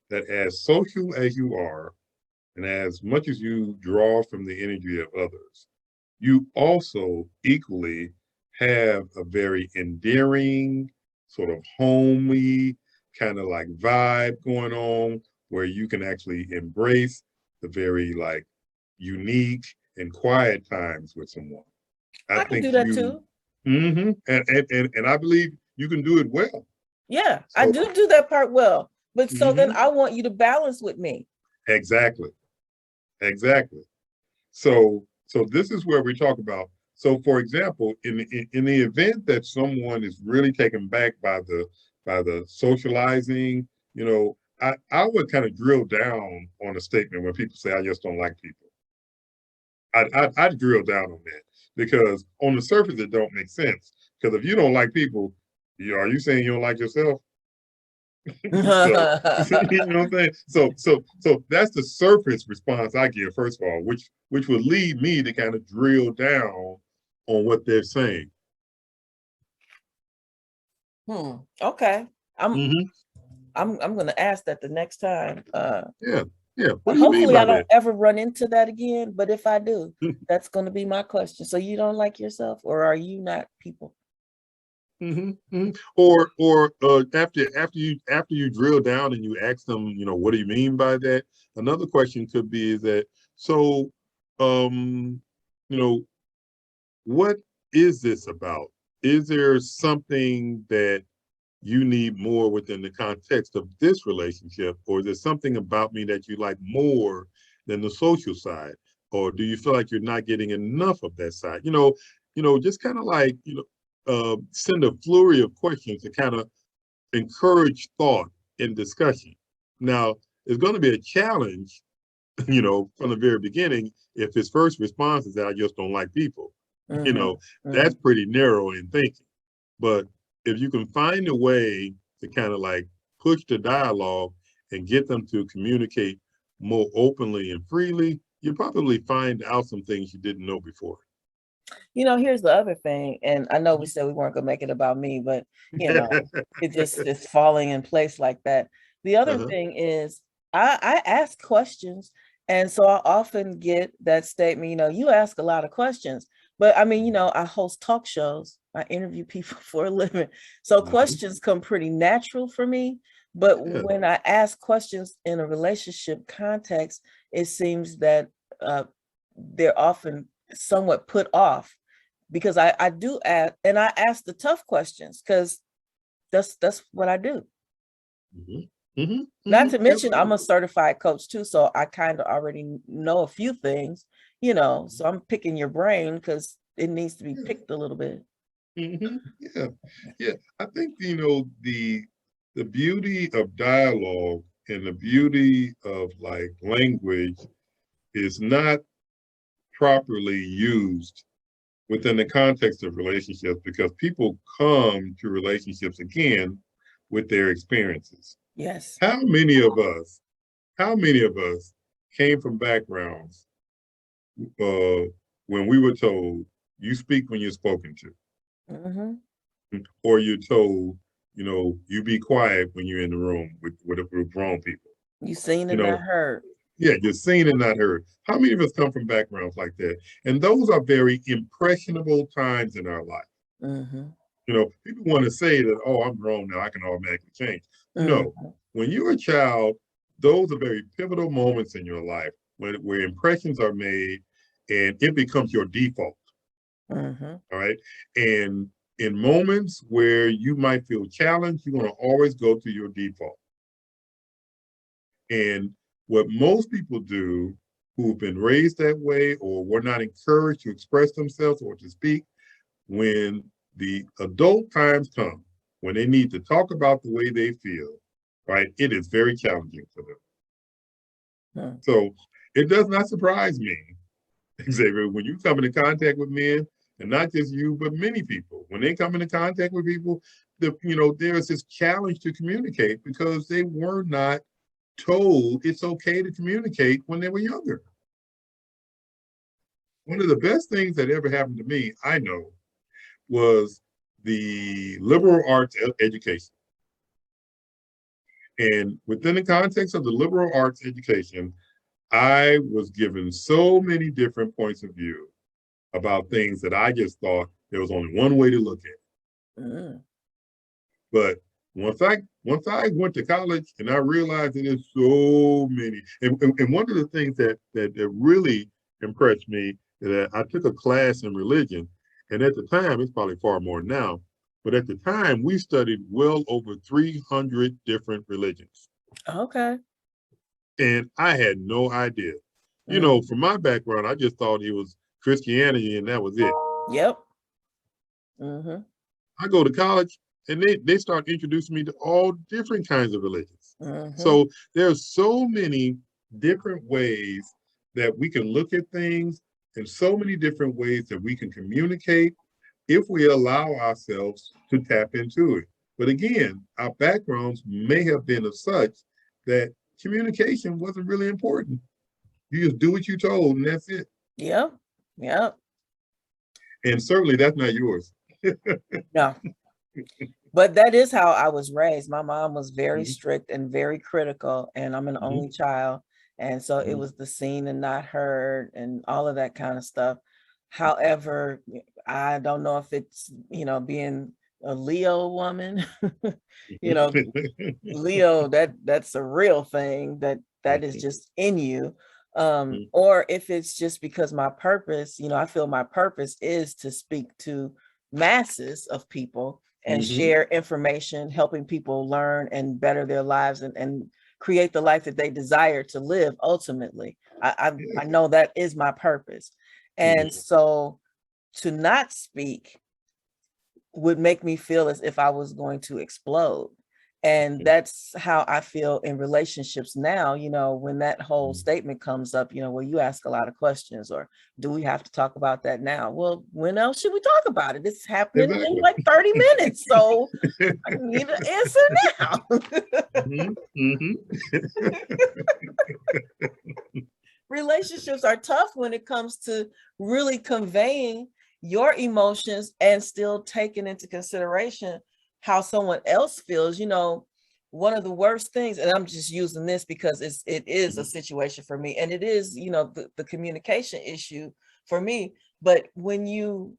that as social as you are, and as much as you draw from the energy of others, you also equally have a very endearing, sort of homey, kind of like vibe going on, where you can actually embrace the very like unique and quiet times with someone. I I can think do that too. and I believe you can do it well. Yeah, I So, do that part well. But so then mhm, I want you to balance with me. exactly, exactly. So this is where we talk about. So, for example, in the event that someone is really taken back by the socializing, I would kind of drill down on a statement when people say, "I just don't like people." I'd drill down on that because on the surface it don't make sense. Because if you don't like people, are you saying you don't like yourself? So you know what I'm saying. So that's the surface response I give. First of all, which would lead me to kind of drill down on what they're saying. Okay. I'm Mm-hmm. I'm gonna ask that the next time. Yeah, yeah. What But do you mean hopefully I by don't that? ever run into that again. But if I do, that's gonna be my question. So you don't like yourself, or are you not people? Mm-hmm, mm-hmm. Or after you drill down and you ask them, what do you mean by that? Another question could be is that so, um, you know, what is this about? Is there something that you need more within the context of this relationship, or is there something about me that you like more than the social side, or do you feel like you're not getting enough of that side? Just kind of like send a flurry of questions to kind of encourage thought and discussion. Now, it's going to be a challenge, from the very beginning if his first response is that I just don't like people. You Mm-hmm. know, Mm-hmm. that's pretty narrow in thinking. But if you can find a way to kind of like push the dialogue and get them to communicate more openly and freely, you probably find out some things you didn't know before. Here's the other thing, and I know we said we weren't gonna make it about me, but it just is falling in place like that. The other Uh-huh. thing is I ask questions, and so I often get that statement, you ask a lot of questions. But I mean, I host talk shows, I interview people for a living. So Mhm. questions come pretty natural for me. But Yeah. when I ask questions in a relationship context, it seems that they're often somewhat put off because I do ask, and I ask the tough questions because that's what I do. Hmm. Hmm. Not Hmm. to mention I'm Absolutely. a certified coach too, so I kind of already know a few things, so I'm picking your brain because it needs to be Yeah. picked a little bit. Hmm. Yeah. Yeah. I think the beauty of dialogue and the beauty of like language is not properly used within the context of relationships because people come to relationships again with their experiences. Yes. How many of us, how many of us came from backgrounds uh, when we were told you speak when you're spoken to, Mm-hmm. or you're told, you be quiet when you're in the room with grown people. You seen You and not know, heard. yeah, you're seen and not heard. How many of us come from backgrounds like that? And those are very impressionable times in our life. Mm-hmm. People want to say that, oh, I'm grown now, I can automatically change. No, Mm-hmm. when you're a child, those are very pivotal moments in your life where impressions are made and it becomes your default. Mm-hmm. All right. And in moments where you might feel challenged, you're going to always go to your default. And what most people do who've been raised that way or were not encouraged to express themselves or to speak, when the adult times come, when they need to talk about the way they feel, right, it is very challenging for them. Mm-hmm. So it does not surprise me, Xavier, when you come into contact with men, and not just you, but many people, when they come into contact with people, there's this challenge to communicate because they were not told it's okay to communicate when they were younger. One of the best things that ever happened to me, I know, was the liberal arts education. And within the context of the liberal arts education, I was given so many different points of view about things that I just thought there was only one way to look at it. Mm. But once I went to college and I realized that there's so many, and one of the things that really impressed me is that I took a class in religion, and at the time, it's probably far more now, but at the time we studied well over 300 different religions. Okay. And I had no idea. Mm. From my background, I just thought it was Christianity and that was it. Yep. Mm-hmm. I go to college and they start introducing me to all different kinds of religions. Mm-hmm. So there's so many different ways that we can look at things and so many different ways that we can communicate if we allow ourselves to tap into it. But again, our backgrounds may have been of such that communication wasn't really important. You just do what you're told and that's it. Yep. Yep. And certainly that's not yours. No. But that is how I was raised. My mom was very Mhm, strict and very critical, and I'm an mhm, only child. And so it mhm, was the seen and not heard and all of that kind of stuff. However, I don't know if it's, being a Leo woman, you know, Leo, that's a real thing that is just in you. Or if it's just because my purpose, I feel my purpose is to speak to masses of people and mhm, share information, helping people learn and better their lives and create the life that they desire to live ultimately. I yeah, know that is my purpose. And yeah, so to not speak would make me feel as if I was going to explode. And that's how I feel in relationships now, when that whole mhm. statement comes up, well, you ask a lot of questions, or do we have to talk about that now? Well, when else should we talk about it? It's happening in Exactly. like 30 minutes. So I need an answer now. Mhm, mhm. Relationships are tough when it comes to really conveying your emotions and still taking into consideration how someone else feels. One of the worst things, and I'm just using this because it is a Mhm, situation for me, and it is, the communication issue for me. But when you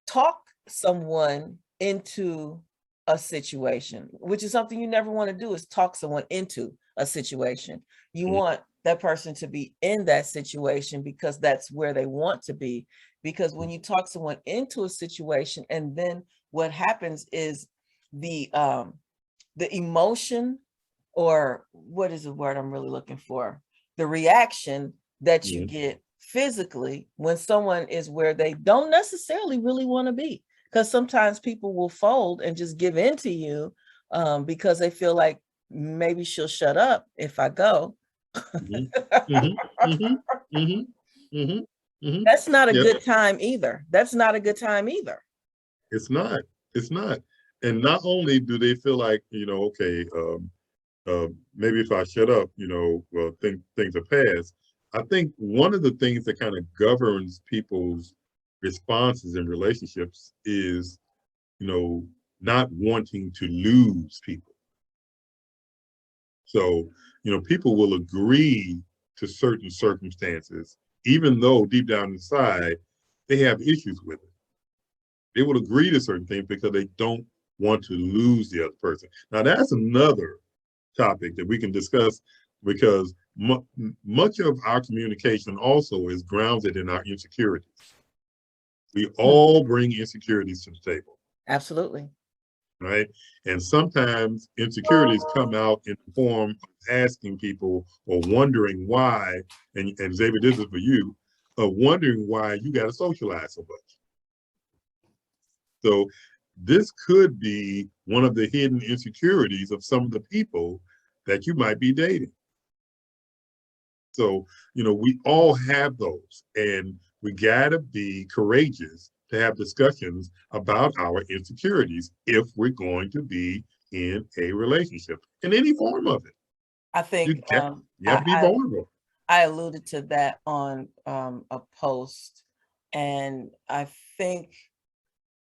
talk someone into a situation, which is something you never want to do, is talk someone into a situation. You mhm, want that person to be in that situation because that's where they want to be. Because when you talk someone into a situation, and then what happens is the emotion, or what is the word I'm really looking for? The reaction that you mhm. get physically when someone is where they don't necessarily really want to be. Because sometimes people will fold and just give in to you, because they feel like maybe she'll shut up if I go. Mhm, mhm, mhm, mhm, mhm, mhm. That's not a Yep, good time either. That's not a good time either. it's not. It's not. And not only do they feel like, okay, maybe if I shut up, well, things are past. I think one of the things that kind of governs people's responses in relationships is, you know, not wanting to lose people. So, people will agree to certain circumstances, even though deep down inside they have issues with it. They will agree to certain things because they don't want to lose the other person. Now, that's another topic that we can discuss because much of our communication also is grounded in our insecurities. We Hmm. all bring insecurities to the table, Absolutely. right? And sometimes insecurities come out in the form of asking people or wondering why, and Xavier, this is for you, of wondering why you got to socialize so much. So this could be one of the hidden insecurities of some of the people that you might be dating. So, we all have those, and we got to be courageous to have discussions about our insecurities if we're going to be in a relationship, in any form of it. I think You have to be vulnerable. I alluded to that on a post, and I think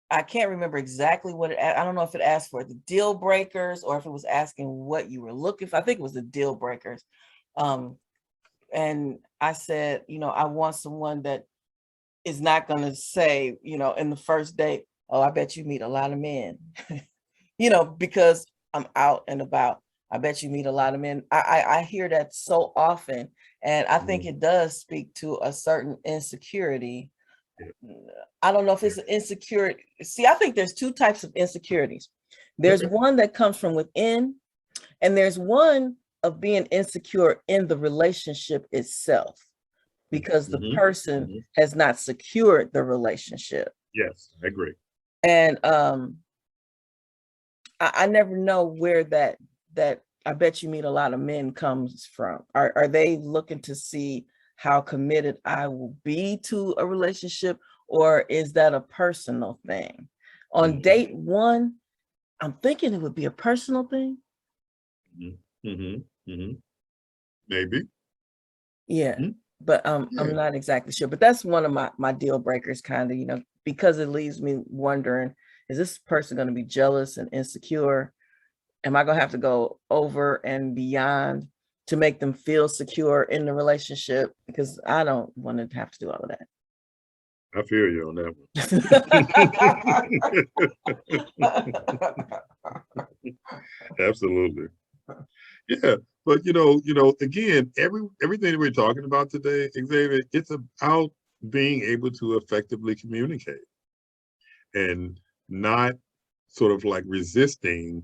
I can't remember exactly what I don't know if it asked for the deal breakers or if it was asking what you were looking for. I think it was the deal breakers. And I said, I want someone that is not going to say, in the first date, oh, I bet you meet a lot of men, because I'm out and about. I bet you meet a lot of men. I hear that so often. And I think it does speak to a certain insecurity. I don't know if it's an insecurity. See, I think there's two types of insecurities. There's one that comes from within, and there's one of being insecure in the relationship itself, because the person has not secured the relationship. Yes, I agree. And I never know where that I bet you meet a lot of men comes from. Are they looking to see how committed I will be to a relationship, or is that a personal thing? On date one, I'm thinking it would be a personal thing. Maybe. Yeah. But I'm not exactly sure. But that's one of my deal breakers, kind of, because it leaves me wondering, is this person going to be jealous and insecure? Am I going to have to go over and beyond to make them feel secure in the relationship? Because I don't want to have to do all of that. I feel you on that one. Absolutely. Yeah. But again, everything that we're talking about today, Xavier, it's about being able to effectively communicate and not sort of like resisting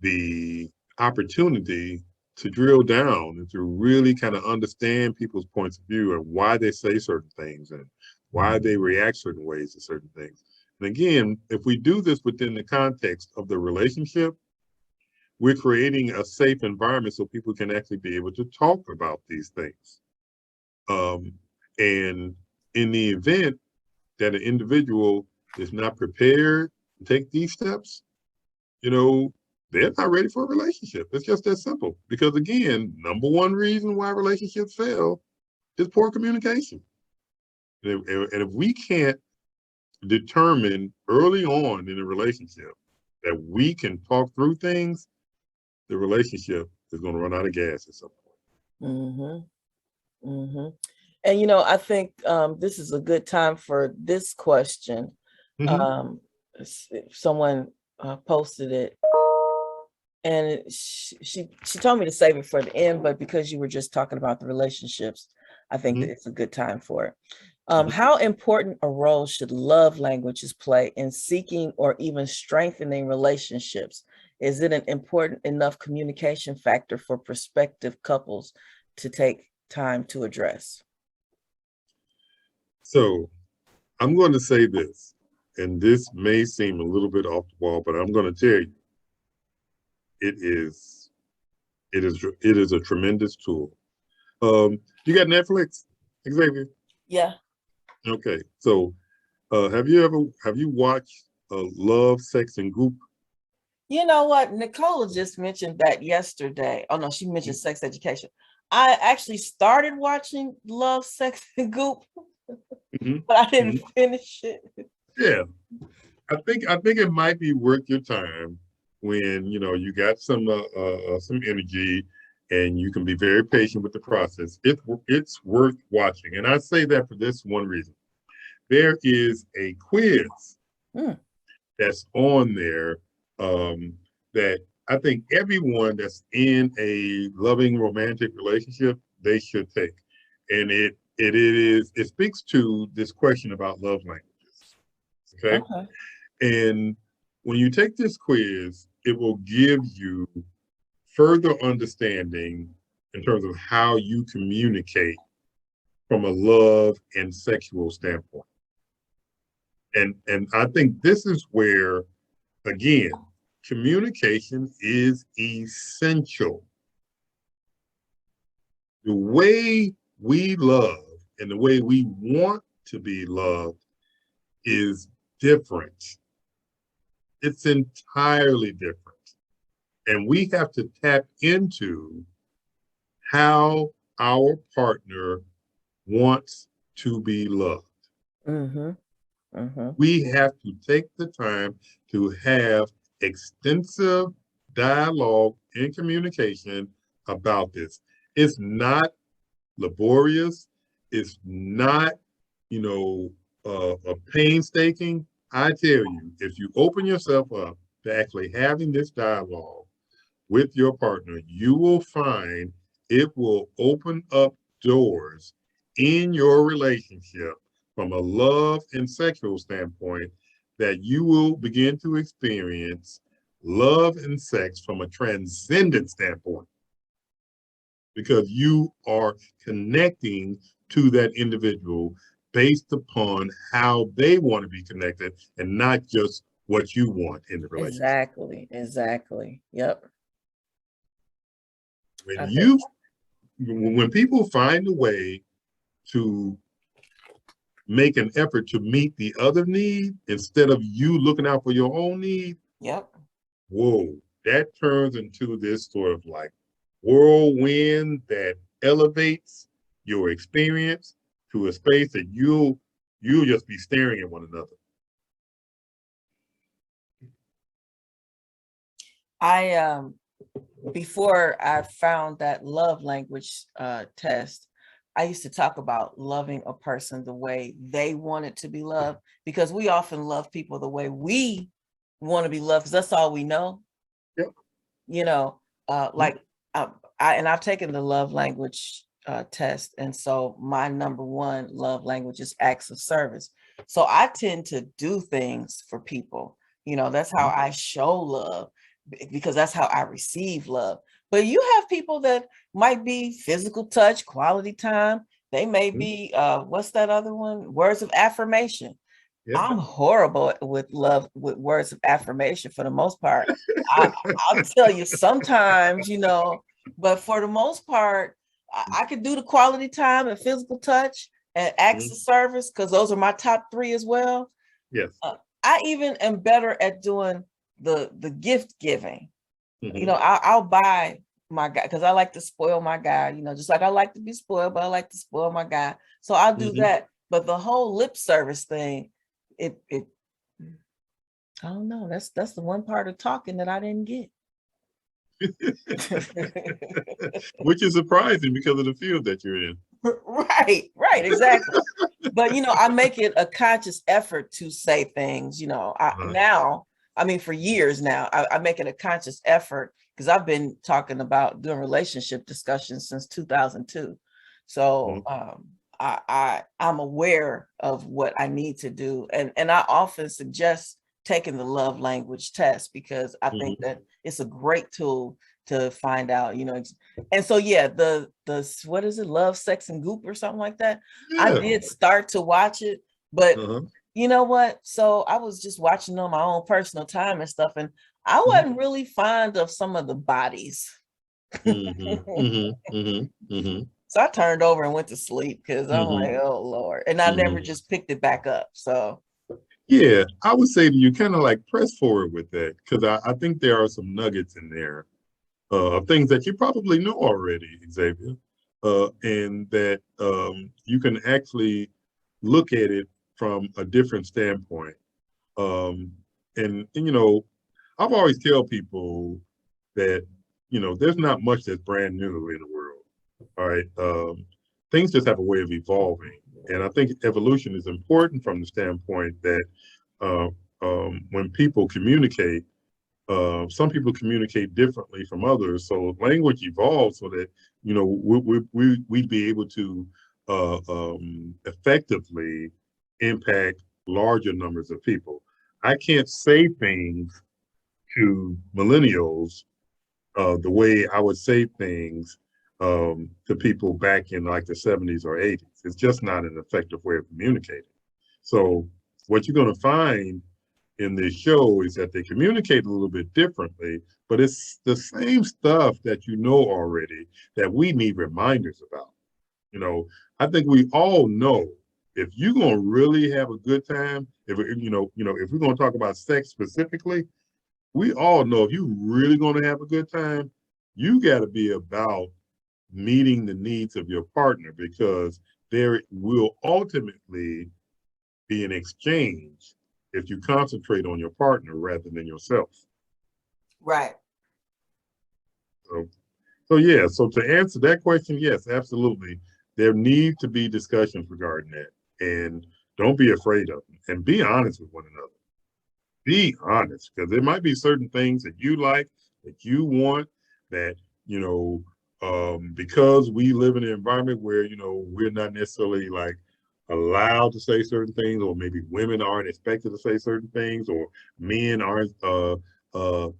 the opportunity to drill down and to really kind of understand people's points of view and why they say certain things and why they react certain ways to certain things. And again, if we do this within the context of the relationship, we're creating a safe environment so people can actually be able to talk about these things. And in the event that an individual is not prepared to take these steps, they're not ready for a relationship. It's just that simple. Because again, number one reason why relationships fail is poor communication. And if we can't determine early on in a relationship that we can talk through things, the relationship is going to run out of gas at some point. And I think this is a good time for this question. Someone posted it, and she told me to save it for the end, but because you were just talking about the relationships, I think that it's a good time for it. How important a role should love languages play in seeking or even strengthening relationships? Is it an important enough communication factor for prospective couples to take time to address? So I'm going to say this, and this may seem a little bit off the wall, but I'm going to tell you, it is a tremendous tool. You got Netflix, Xavier? Yeah. Okay. So have you watched Love, Sex, and Goop? You know what? Nicola just mentioned that yesterday. Oh no, she mentioned Sex Education. I actually started watching Love, Sex, and Goop, but I didn't finish it. Yeah. I think it might be worth your time when you got some energy and you can be very patient with the process. It's worth watching, and I say that for this one reason: there is a quiz that's on there that I think everyone that's in a loving romantic relationship they should take, and it speaks to this question about love languages. Okay. And when you take this quiz, it will give you further understanding in terms of how you communicate from a love and sexual standpoint. And I think this is where, again, communication is essential. The way we love and the way we want to be loved is different. It's entirely different. And we have to tap into how our partner wants to be loved. Mm-hmm. Mm-hmm. We have to take the time to have extensive dialogue and communication about this. It's not laborious. It's not, a painstaking. I tell you, if you open yourself up to actually having this dialogue with your partner, you will find it will open up doors in your relationship from a love and sexual standpoint that you will begin to experience love and sex from a transcendent standpoint because you are connecting to that individual based upon how they want to be connected and not just what you want in the relationship. Exactly. Exactly. Yep. When I think. you when people find a way to make an effort to meet the other need instead of you looking out for your own need, Yep. whoa, that turns into this sort of like whirlwind that elevates your experience to a space that you'll just be staring at one another. I before I found that love language test, I used to talk about loving a person the way they wanted to be loved, because we often love people the way we want to be loved, because that's all we know. Yep. You know, like I've taken the love language test, and so my number one love language is acts of service. So I tend to do things for people. That's how I show love, because that's how I receive love. But you have people that might be physical touch, quality time. They may be what's that other one? Words of affirmation. Yep. I'm horrible with love, with words of affirmation for the most part. I, I'll tell you sometimes, but for the most part, I could do the quality time and physical touch and acts of service, because those are my top three as well. Yes. I even am better at doing the gift giving. Mm-hmm. I'll buy my guy, because I like to spoil my guy, just like I like to be spoiled, but I like to spoil my guy. So I'll do that. But the whole lip service thing, it I don't know. That's the one part of talking that I didn't get. Which is surprising because of the field that you're in. Right, exactly. But I make it a conscious effort to say things. For years now, I make it a conscious effort, because I've been talking about doing relationship discussions since 2002. So I'm aware of what I need to do, and I often suggest taking the love language test, because I think that it's a great tool to find out, and so the what is it, Love, Sex, and Goop or something like that. I did start to watch it, but you know what? So I was just watching on my own personal time and stuff, and I wasn't really fond of some of the bodies. So I turned over and went to sleep, because I'm like, oh Lord. And I never just picked it back up. So yeah, I would say to you, kind of like press forward with that, because I think there are some nuggets in there of things that you probably know already, Xavier, and that you can actually look at it from a different standpoint. And I've always tell people that there's not much that's brand new in the world. All right, things just have a way of evolving, and I think evolution is important from the standpoint that uh, when people communicate, some people communicate differently from others. So language evolves so that we'd be able to effectively impact larger numbers of people. I can't say things to millennials the way I would say things to people back in like the 70s or 80s. It's just not an effective way of communicating. So what you're going to find in this show is that they communicate a little bit differently, but it's the same stuff that you know already that we need reminders about. I think we all know if you're gonna really have a good time, if if we're gonna talk about sex specifically, we all know if you're really gonna have a good time, you got to be about meeting the needs of your partner, because there will ultimately be an exchange if you concentrate on your partner rather than yourself. Right. So yeah, so to answer that question, yes, absolutely. There need to be discussions regarding that. And don't be afraid of them. And be honest with one another. Be honest, because there might be certain things that you like, that you want, that, because we live in an environment where, we're not necessarily like allowed to say certain things, or maybe women aren't expected to say certain things, or men aren't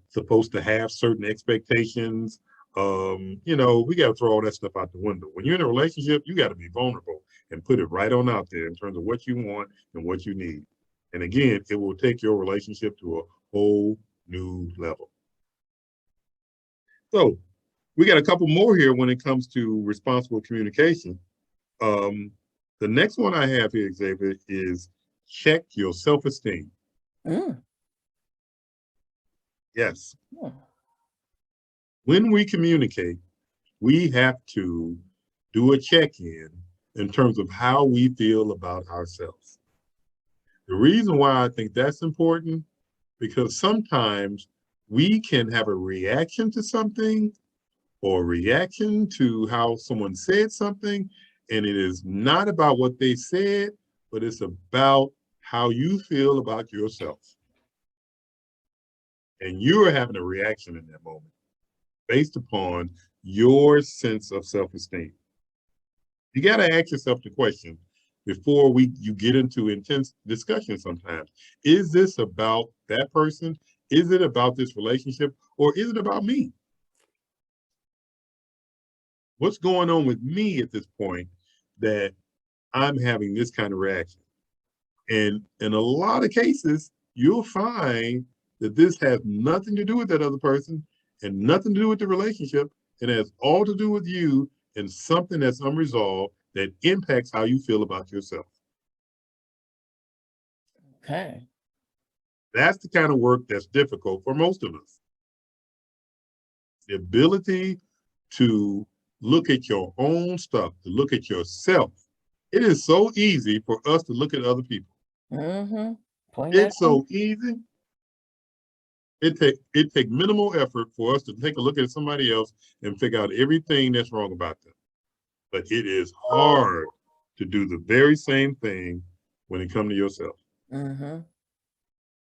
supposed to have certain expectations. We got to throw all that stuff out the window. When you're in a relationship, you got to be vulnerable and put it right on out there in terms of what you want and what you need. And again, it will take your relationship to a whole new level. So we got a couple more here when it comes to responsible communication. The next one I have here, Xavier, is check your self-esteem. Mm. Yes. Mm. When we communicate, we have to do a check-in in terms of how we feel about ourselves. The reason why I think that's important, because sometimes we can have a reaction to something, or a reaction to how someone said something, and it is not about what they said, but it's about how you feel about yourself. And you are having a reaction in that moment based upon your sense of self-esteem. You got to ask yourself the question before you get into intense discussion sometimes. Is this about that person? Is it about this relationship? Or is it about me? What's going on with me at this point that I'm having this kind of reaction? And in a lot of cases, you'll find that this has nothing to do with that other person and nothing to do with the relationship. It has all to do with you and something that's unresolved that impacts how you feel about yourself. Okay. That's the kind of work that's difficult for most of us. The ability to look at your own stuff, to look at yourself. It is so easy for us to look at other people. Mm-hmm. It's so easy. It take minimal effort for us to take a look at somebody else and figure out everything that's wrong about them. But it is hard to do the very same thing when it comes to yourself. Mm-hmm.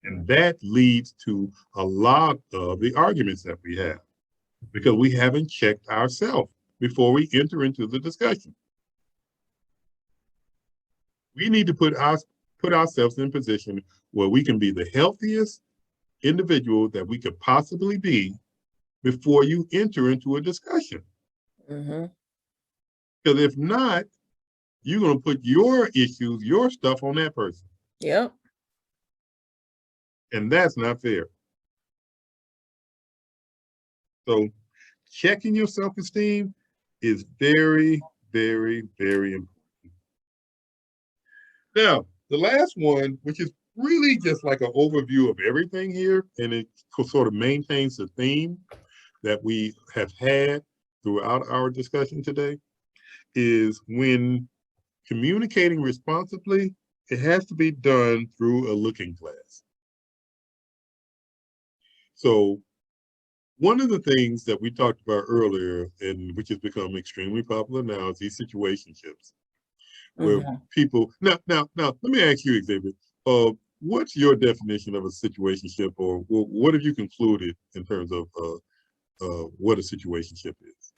And that leads to a lot of the arguments that we have, because we haven't checked ourselves before we enter into the discussion. We need to put ourselves in a position where we can be the healthiest individual that we could possibly be before you enter into a discussion. Mm-hmm. Because if not, you're going to put your issues, your stuff on that person. Yep. And that's not fair. So checking your self-esteem is very, very, very important. Now, the last one, which is really just like an overview of everything here, and it sort of maintains the theme that we have had throughout our discussion today, is when communicating responsibly, it has to be done through a looking glass. So one of the things that we talked about earlier, and which has become extremely popular now, is these situationships, where people now let me ask you, Xavier, what's your definition of a situationship, or what have you concluded in terms of what a situationship is?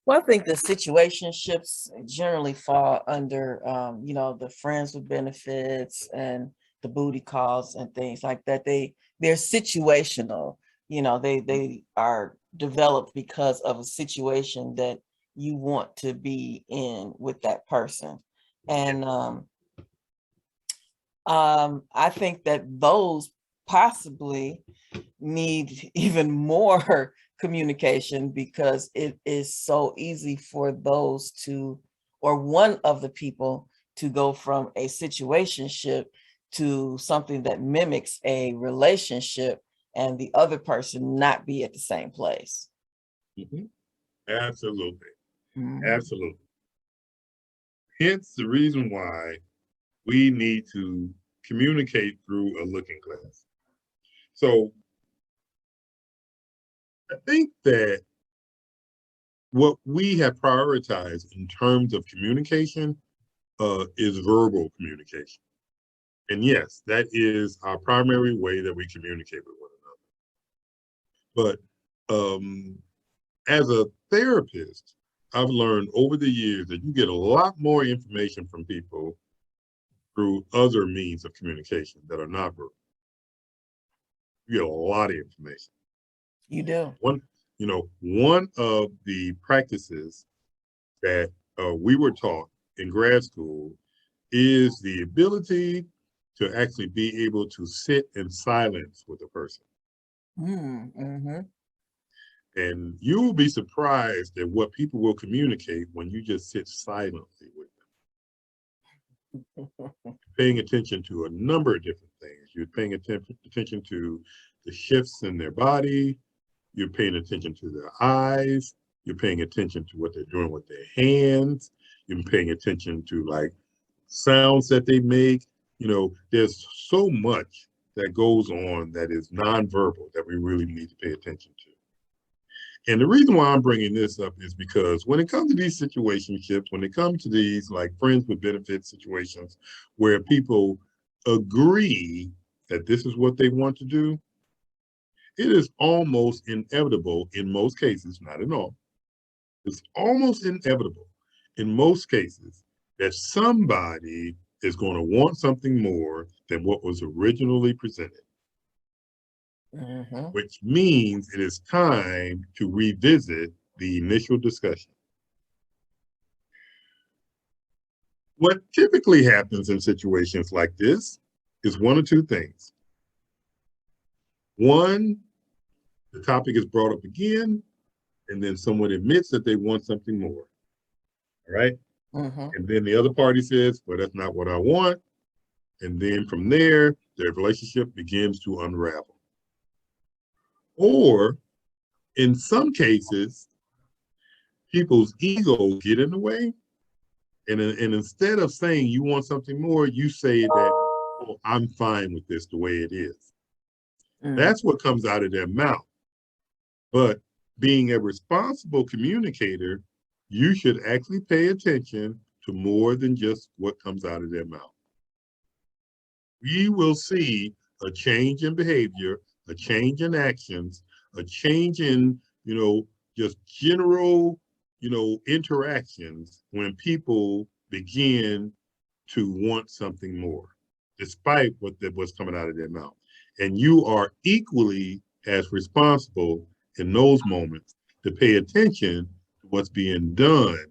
Well, I think the situationships generally fall under, the friends with benefits and the booty calls and things like that. They're situational. They are developed because of a situation that you want to be in with that person. And I think that those possibly need even more communication, because it is so easy for those to, or one of the people to go from a situationship to something that mimics a relationship and the other person not be at the same place. Mm-hmm. Absolutely. Mm-hmm. Absolutely. Hence the reason why we need to communicate through a looking glass. So I think that what we have prioritized in terms of communication is verbal communication. And yes, that is our primary way that we communicate with one another. But as a therapist, I've learned over the years that you get a lot more information from people through other means of communication that are not verbal. You get a lot of information. You do. One of the practices that we were taught in grad school is the ability to actually be able to sit in silence with a person. Mm-hmm. And you will be surprised at what people will communicate when you just sit silently with them. Paying attention to a number of different things. You're paying attention to the shifts in their body. You're paying attention to their eyes. You're paying attention to what they're doing with their hands. You're paying attention to like sounds that they make. There's so much that goes on that is nonverbal that we really need to pay attention to. And the reason why I'm bringing this up is because when it comes to these situationships, when it comes to these like friends with benefits situations where people agree that this is what they want to do, it is almost inevitable in most cases, not in all, it's almost inevitable in most cases that somebody is going to want something more than what was originally presented. Mm-hmm. Which means it is time to revisit the initial discussion. What typically happens in situations like this is one of two things. One, the topic is brought up again, and then someone admits that they want something more. All right. Mm-hmm. And then the other party says, well, that's not what I want. And then from there, their relationship begins to unravel. Or in some cases, people's egos get in the way. And instead of saying you want something more, you say that, oh, I'm fine with this the way it is. Mm-hmm. That's what comes out of their mouth. But being a responsible communicator, you should actually pay attention to more than just what comes out of their mouth. We will see a change in behavior, a change in actions, a change in, just general, interactions when people begin to want something more, despite what's coming out of their mouth. And you are equally as responsible in those moments to pay attention to what's being done.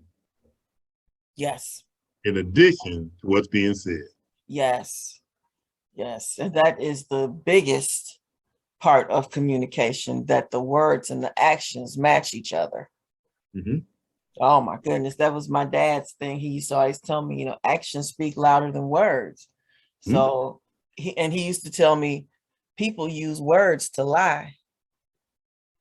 Yes. In addition to what's being said. Yes. Yes. And that is the biggest part of communication, that the words and the actions match each other. Mm-hmm. Oh my goodness. That was my dad's thing. He used to always tell me, actions speak louder than words. Mm-hmm. So he used to tell me people use words to lie.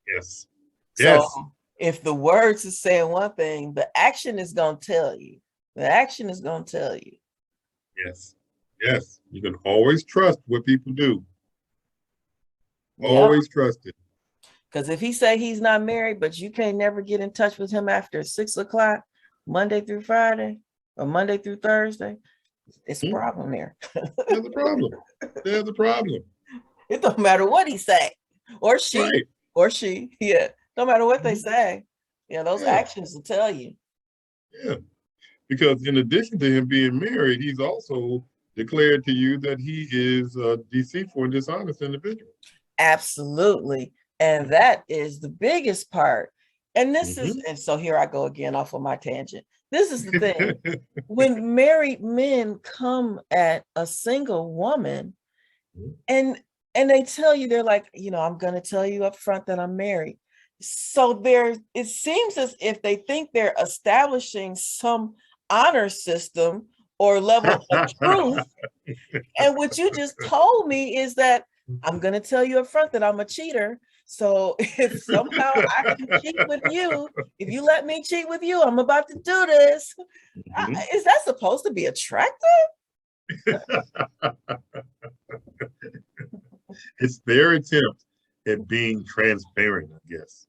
Yes. So Yes. if the words is saying one thing, the action is going to tell you. The action is going to tell you. Yes. Yes. You can always trust what people do. Yeah. Always trust it. Because if he say he's not married, but you can't never get in touch with him after 6:00, Monday through Friday or Monday through Thursday, it's a problem there. There's a problem. There's a problem. It don't matter what he say or she, right. or she. Yeah. No matter what they say. Yeah, those actions will tell you. Yeah. Because in addition to him being married, he's also declared to you that he is a deceitful and dishonest individual. Absolutely. And that is the biggest part. And this is, and so here I go again off of my tangent. This is the thing. When married men come at a single woman and they tell you, they're like, I'm going to tell you up front that I'm married. So it seems as if they think they're establishing some honor system or level of truth. And what you just told me is that I'm going to tell you up front that I'm a cheater. So if somehow I can cheat with you, if you let me cheat with you, I'm about to do this. Is that supposed to be attractive? It's their attempt at being transparent, I guess.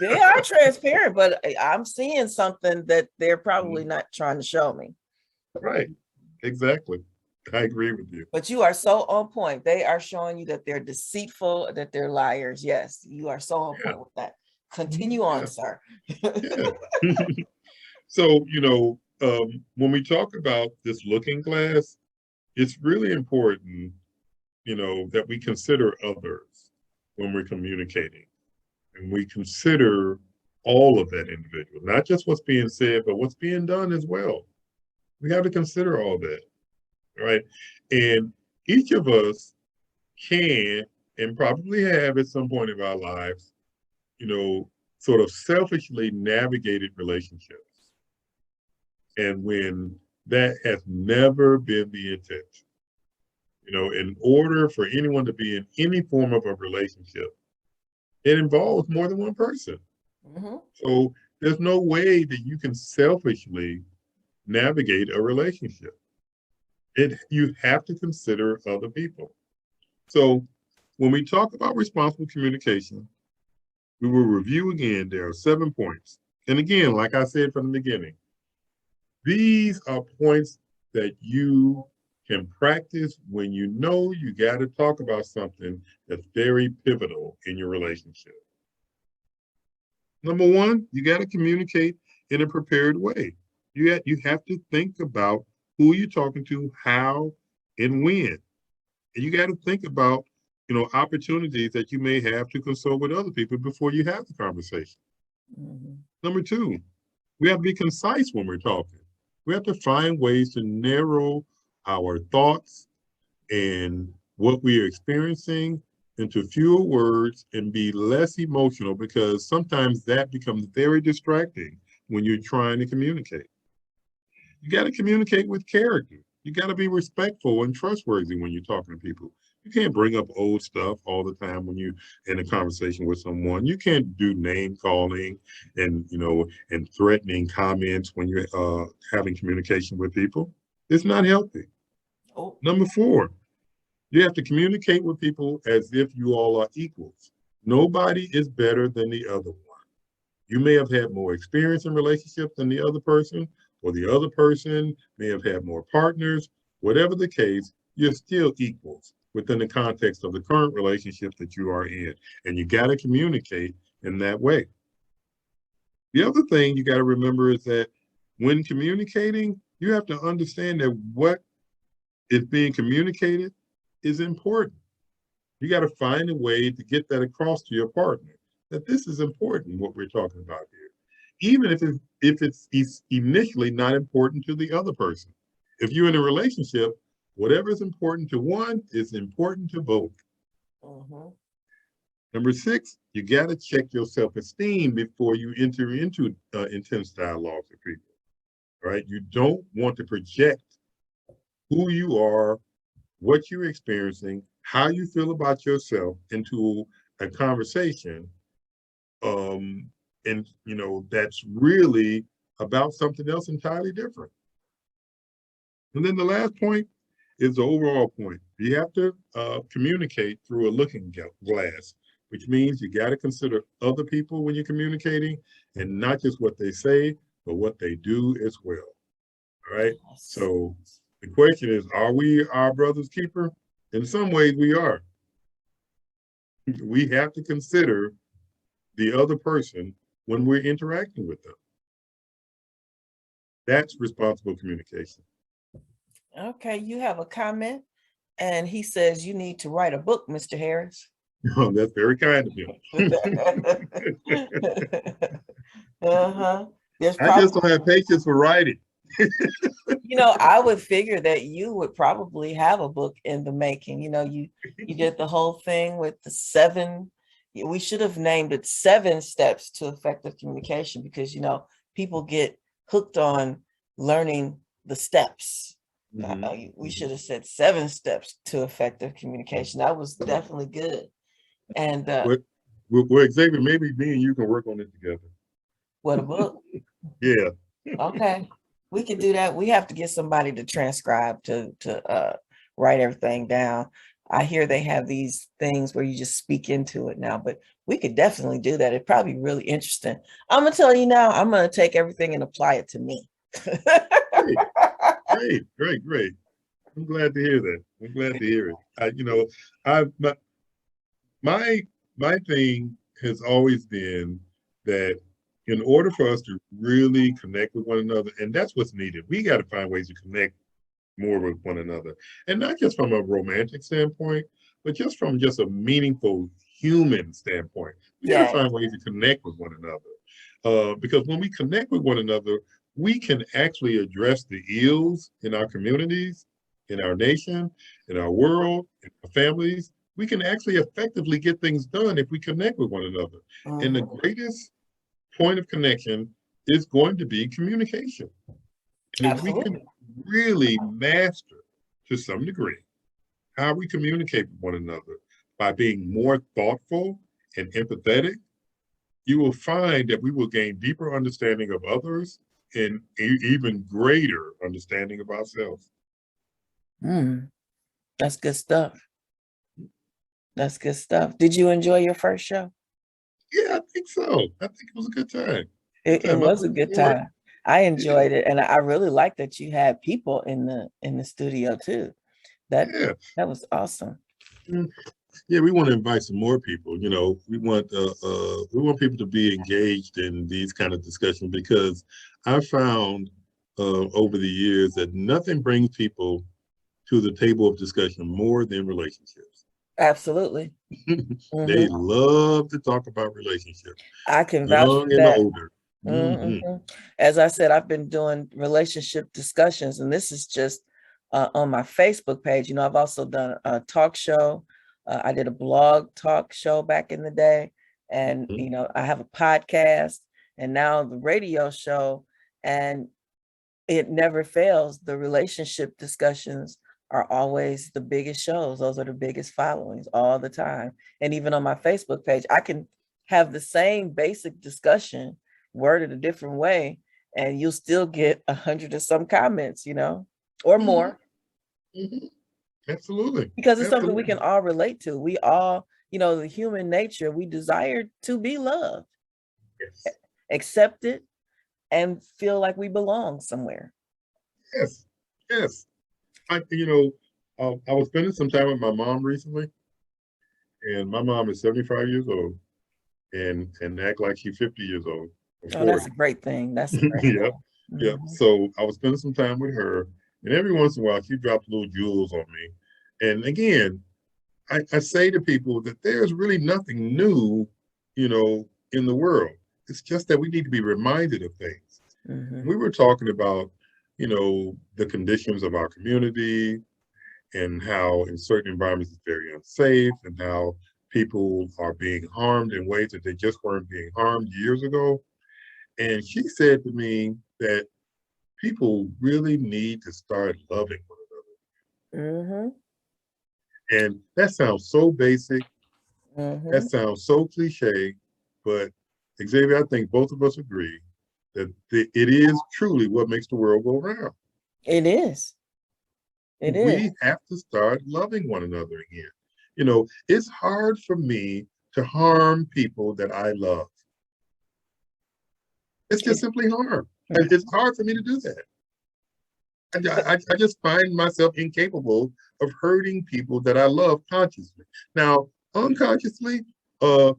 They are transparent, but I'm seeing something that they're probably not trying to show me. Right. Exactly. I agree with you. But you are so on point. They are showing you that they're deceitful, that they're liars. Yes, you are so on point with that. Continue on, sir. So, when we talk about this looking glass, it's really important, that we consider others when we're communicating. And we consider all of that individual, not just what's being said, but what's being done as well. We have to consider all that, right? And each of us can and probably have at some point in our lives, sort of selfishly navigated relationships. And when that has never been the intention, in order for anyone to be in any form of a relationship, it involves more than one person. Mm-hmm. So there's no way that you can selfishly navigate a relationship. You have to consider other people. So when we talk about responsible communication, we will review again. There are 7 points. And again, like I said from the beginning, these are points that you can practice when you know you got to talk about something that's very pivotal in your relationship. Number 1, you got to communicate in a prepared way. You have to think about who you're talking to, how, and when. And you got to think about, opportunities that you may have to consult with other people before you have the conversation. Mm-hmm. Number 2, we have to be concise when we're talking. We have to find ways to narrow our thoughts and what we are experiencing into fewer words and be less emotional, because sometimes that becomes very distracting when you're trying to communicate. You got to communicate with character. You got to be respectful and trustworthy when you're talking to people. You can't bring up old stuff all the time when you're in a conversation with someone. You can't do name calling and threatening comments when you're having communication with people. It's not healthy. Oh. Number 4, you have to communicate with people as if you all are equals. Nobody is better than the other one. You may have had more experience in relationships than the other person, or the other person may have had more partners. Whatever the case, you're still equals within the context of the current relationship that you are in. And you got to communicate in that way. The other thing you got to remember is that when communicating, you have to understand that what is being communicated is important. You got to find a way to get that across to your partner, that this is important, what we're talking about here, even if it's initially not important to the other person. If you're in a relationship, whatever is important to one is important to both. Mm-hmm. Number 6, you got to check your self-esteem before you enter into intense dialogue with people, right? You don't want to project who you are, what you're experiencing, how you feel about yourself into a conversation, and that's really about something else entirely different. And then the last point is the overall point. You have to communicate through a looking glass, which means you got to consider other people when you're communicating, and not just what they say, but what they do as well. All right. So the question is, are we our brother's keeper? In some ways we are. We have to consider the other person when we're interacting with them. That's responsible communication. Okay, you have a comment, and he says you need to write a book, Mr. Harris. Oh, that's very kind of him. Uh-huh. I just don't have patience for writing. I would figure that you would probably have a book in the making. You did the whole thing with the 7. We should have named it 7 steps to effective communication, because people get hooked on learning the steps. We should have said 7 steps to effective communication. That was definitely good. And well, Xavier, maybe me and you can work on it together. what a book. Yeah. Okay. We can do that. We have to get somebody to transcribe to write everything down. I hear they have these things where you just speak into it now, but we could definitely do that. It'd probably be really interesting. I'm gonna tell you now, I'm gonna take everything and apply it to me. Great. I'm glad to hear that. I'm glad to hear it. I my my thing has always been that in order for us to really connect with one another, and that's what's needed, we got to find ways to connect more with one another, and not just from a romantic standpoint, but just a meaningful human standpoint. We got to Yeah. find ways to connect with one another, because when we connect with one another, we can actually address the ills in our communities, in our nation, in our world, in our families. We can actually effectively get things done if we connect with one another. And the greatest point of connection is going to be communication. And if we can Absolutely. really master to some degree how we communicate with one another by being more thoughtful and empathetic, you will find that we will gain deeper understanding of others and even greater understanding of ourselves. That's good stuff. That's good stuff. Did you enjoy your first show? Yeah, I think so. I think it was a good time. It was a good time. I Yeah. enjoyed it, and I really like that you had people in the studio too. That Yeah. was awesome. Yeah, we want to invite some more people. We want people to be engaged in these kind of discussions, because I found over the years that nothing brings people to the table of discussion more than relationships. Absolutely. They love to talk about relationships, I can vouch young for and that. older. As I said, I've been doing relationship discussions, and this is just on my Facebook page. I've also done a talk show. I did a blog talk show back in the day, and I have a podcast, and now the radio show, and it never fails. The relationship discussions are always the biggest shows. Those are the biggest followings all the time. And even on my Facebook page, I can have the same basic discussion worded a different way, and you'll still get 100 or some comments, or more. Absolutely. Because it's something we can all relate to. We all, the human nature, we desire to be loved, Yes. accepted, and feel like we belong somewhere. Yes. I was spending some time with my mom recently, and my mom is 75 years old and act like she's 50 years old. Oh, that's a great thing. That's a great Yeah. thing. Yeah. So I was spending some time with her, and every once in a while she drops little jewels on me. And again, I say to people that there's really nothing new, in the world. It's just that we need to be reminded of things. We were talking about, the conditions of our community, and how in certain environments it's very unsafe, and how people are being harmed in ways that they just weren't being harmed years ago. And she said to me that people really need to start loving one another. And that sounds so basic. That sounds so cliche, but Xavier, I think both of us agree that it is truly what makes the world go round. It is. It is. We have to start loving one another again. It's hard for me to harm people that I love. It's just simply hard. It's hard for me to do that. I just find myself incapable of hurting people that I love consciously. Now, unconsciously, I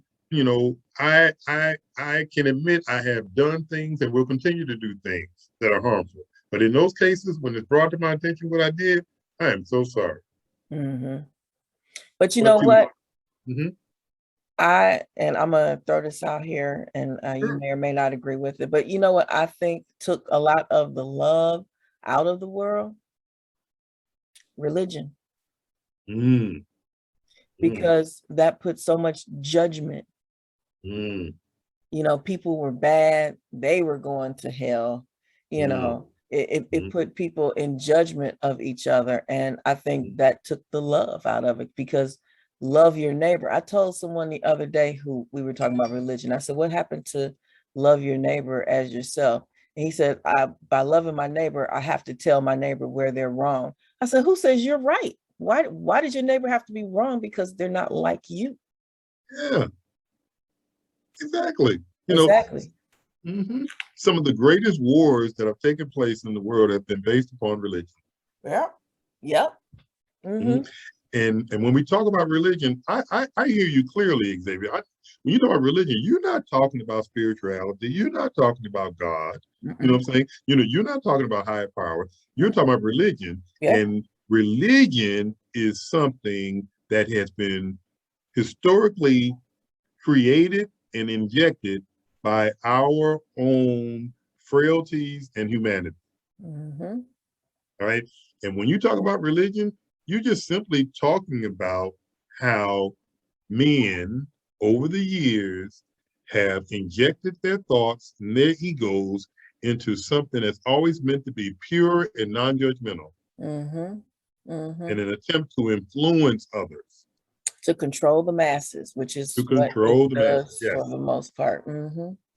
can admit I have done things and will continue to do things that are harmful. But in those cases, when it's brought to my attention what I did, I am so sorry. But you know what? Mm-hmm. And I'm gonna throw this out here, and you may or may not agree with it, but you know what I think took a lot of the love out of the world? Religion. Because that put so much judgment. People were bad, they were going to hell, It put people in judgment of each other. And I think that took the love out of it, because love your neighbor. I told someone the other day who we were talking about religion. I said, what happened to love your neighbor as yourself? And he said, by loving my neighbor, I have to tell my neighbor where they're wrong. I said, who says you're right? Why did your neighbor have to be wrong? Because they're not like you. Yeah, exactly. Exactly. Some of the greatest wars that have taken place in the world have been based upon religion. Yeah. Yep. And when we talk about religion, I hear you clearly, Xavier. When you talk about religion, you're not talking about spirituality. You're not talking about God. You know what I'm saying? You're not talking about higher power. You're talking about religion. Yeah. And religion is something that has been historically created and injected by our own frailties and humanity. All right. And when you talk about religion, you're just simply talking about how men over the years have injected their thoughts and their egos into something that's always meant to be pure and non-judgmental in an attempt to influence others. To control the masses, which is to control the masses, yes. For the most part.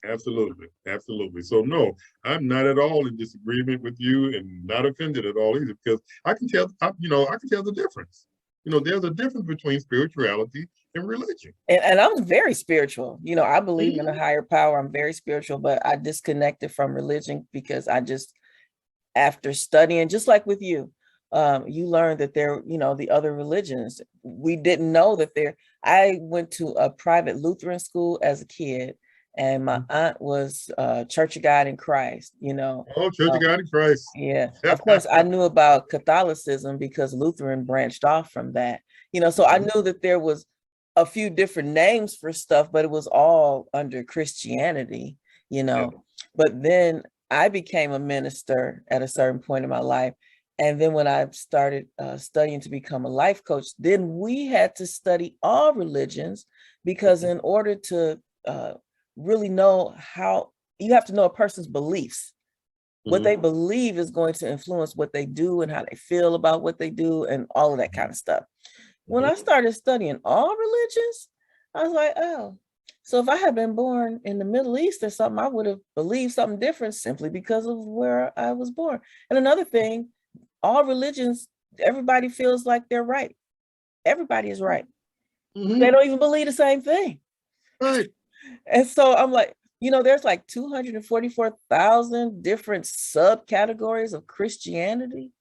Absolutely, absolutely. So no, I'm not at all in disagreement with you, and not offended at all either, because I can tell, I can tell the difference. There's a difference between spirituality and religion. And I'm very spiritual. I believe in a higher power. I'm very spiritual, but I disconnected from religion because after studying, just like with you, you learn that there, the other religions, we didn't know that I went to a private Lutheran school as a kid, and my aunt was Church of God in Christ, Oh, Church of God in Christ. Yeah. Of course, I knew about Catholicism because Lutheran branched off from that, so I knew that there was a few different names for stuff, but it was all under Christianity, But then I became a minister at a certain point in my life. And then when I started studying to become a life coach, then we had to study all religions, because in order to really know how, you have to know a person's beliefs. What they believe is going to influence what they do and how they feel about what they do and all of that kind of stuff. When I started studying all religions, I was like, oh, so if I had been born in the Middle East or something, I would have believed something different simply because of where I was born. And another thing, all religions, everybody feels like they're right. Everybody is right. They don't even believe the same thing. Right. And so I'm like, there's like 244,000 different subcategories of Christianity.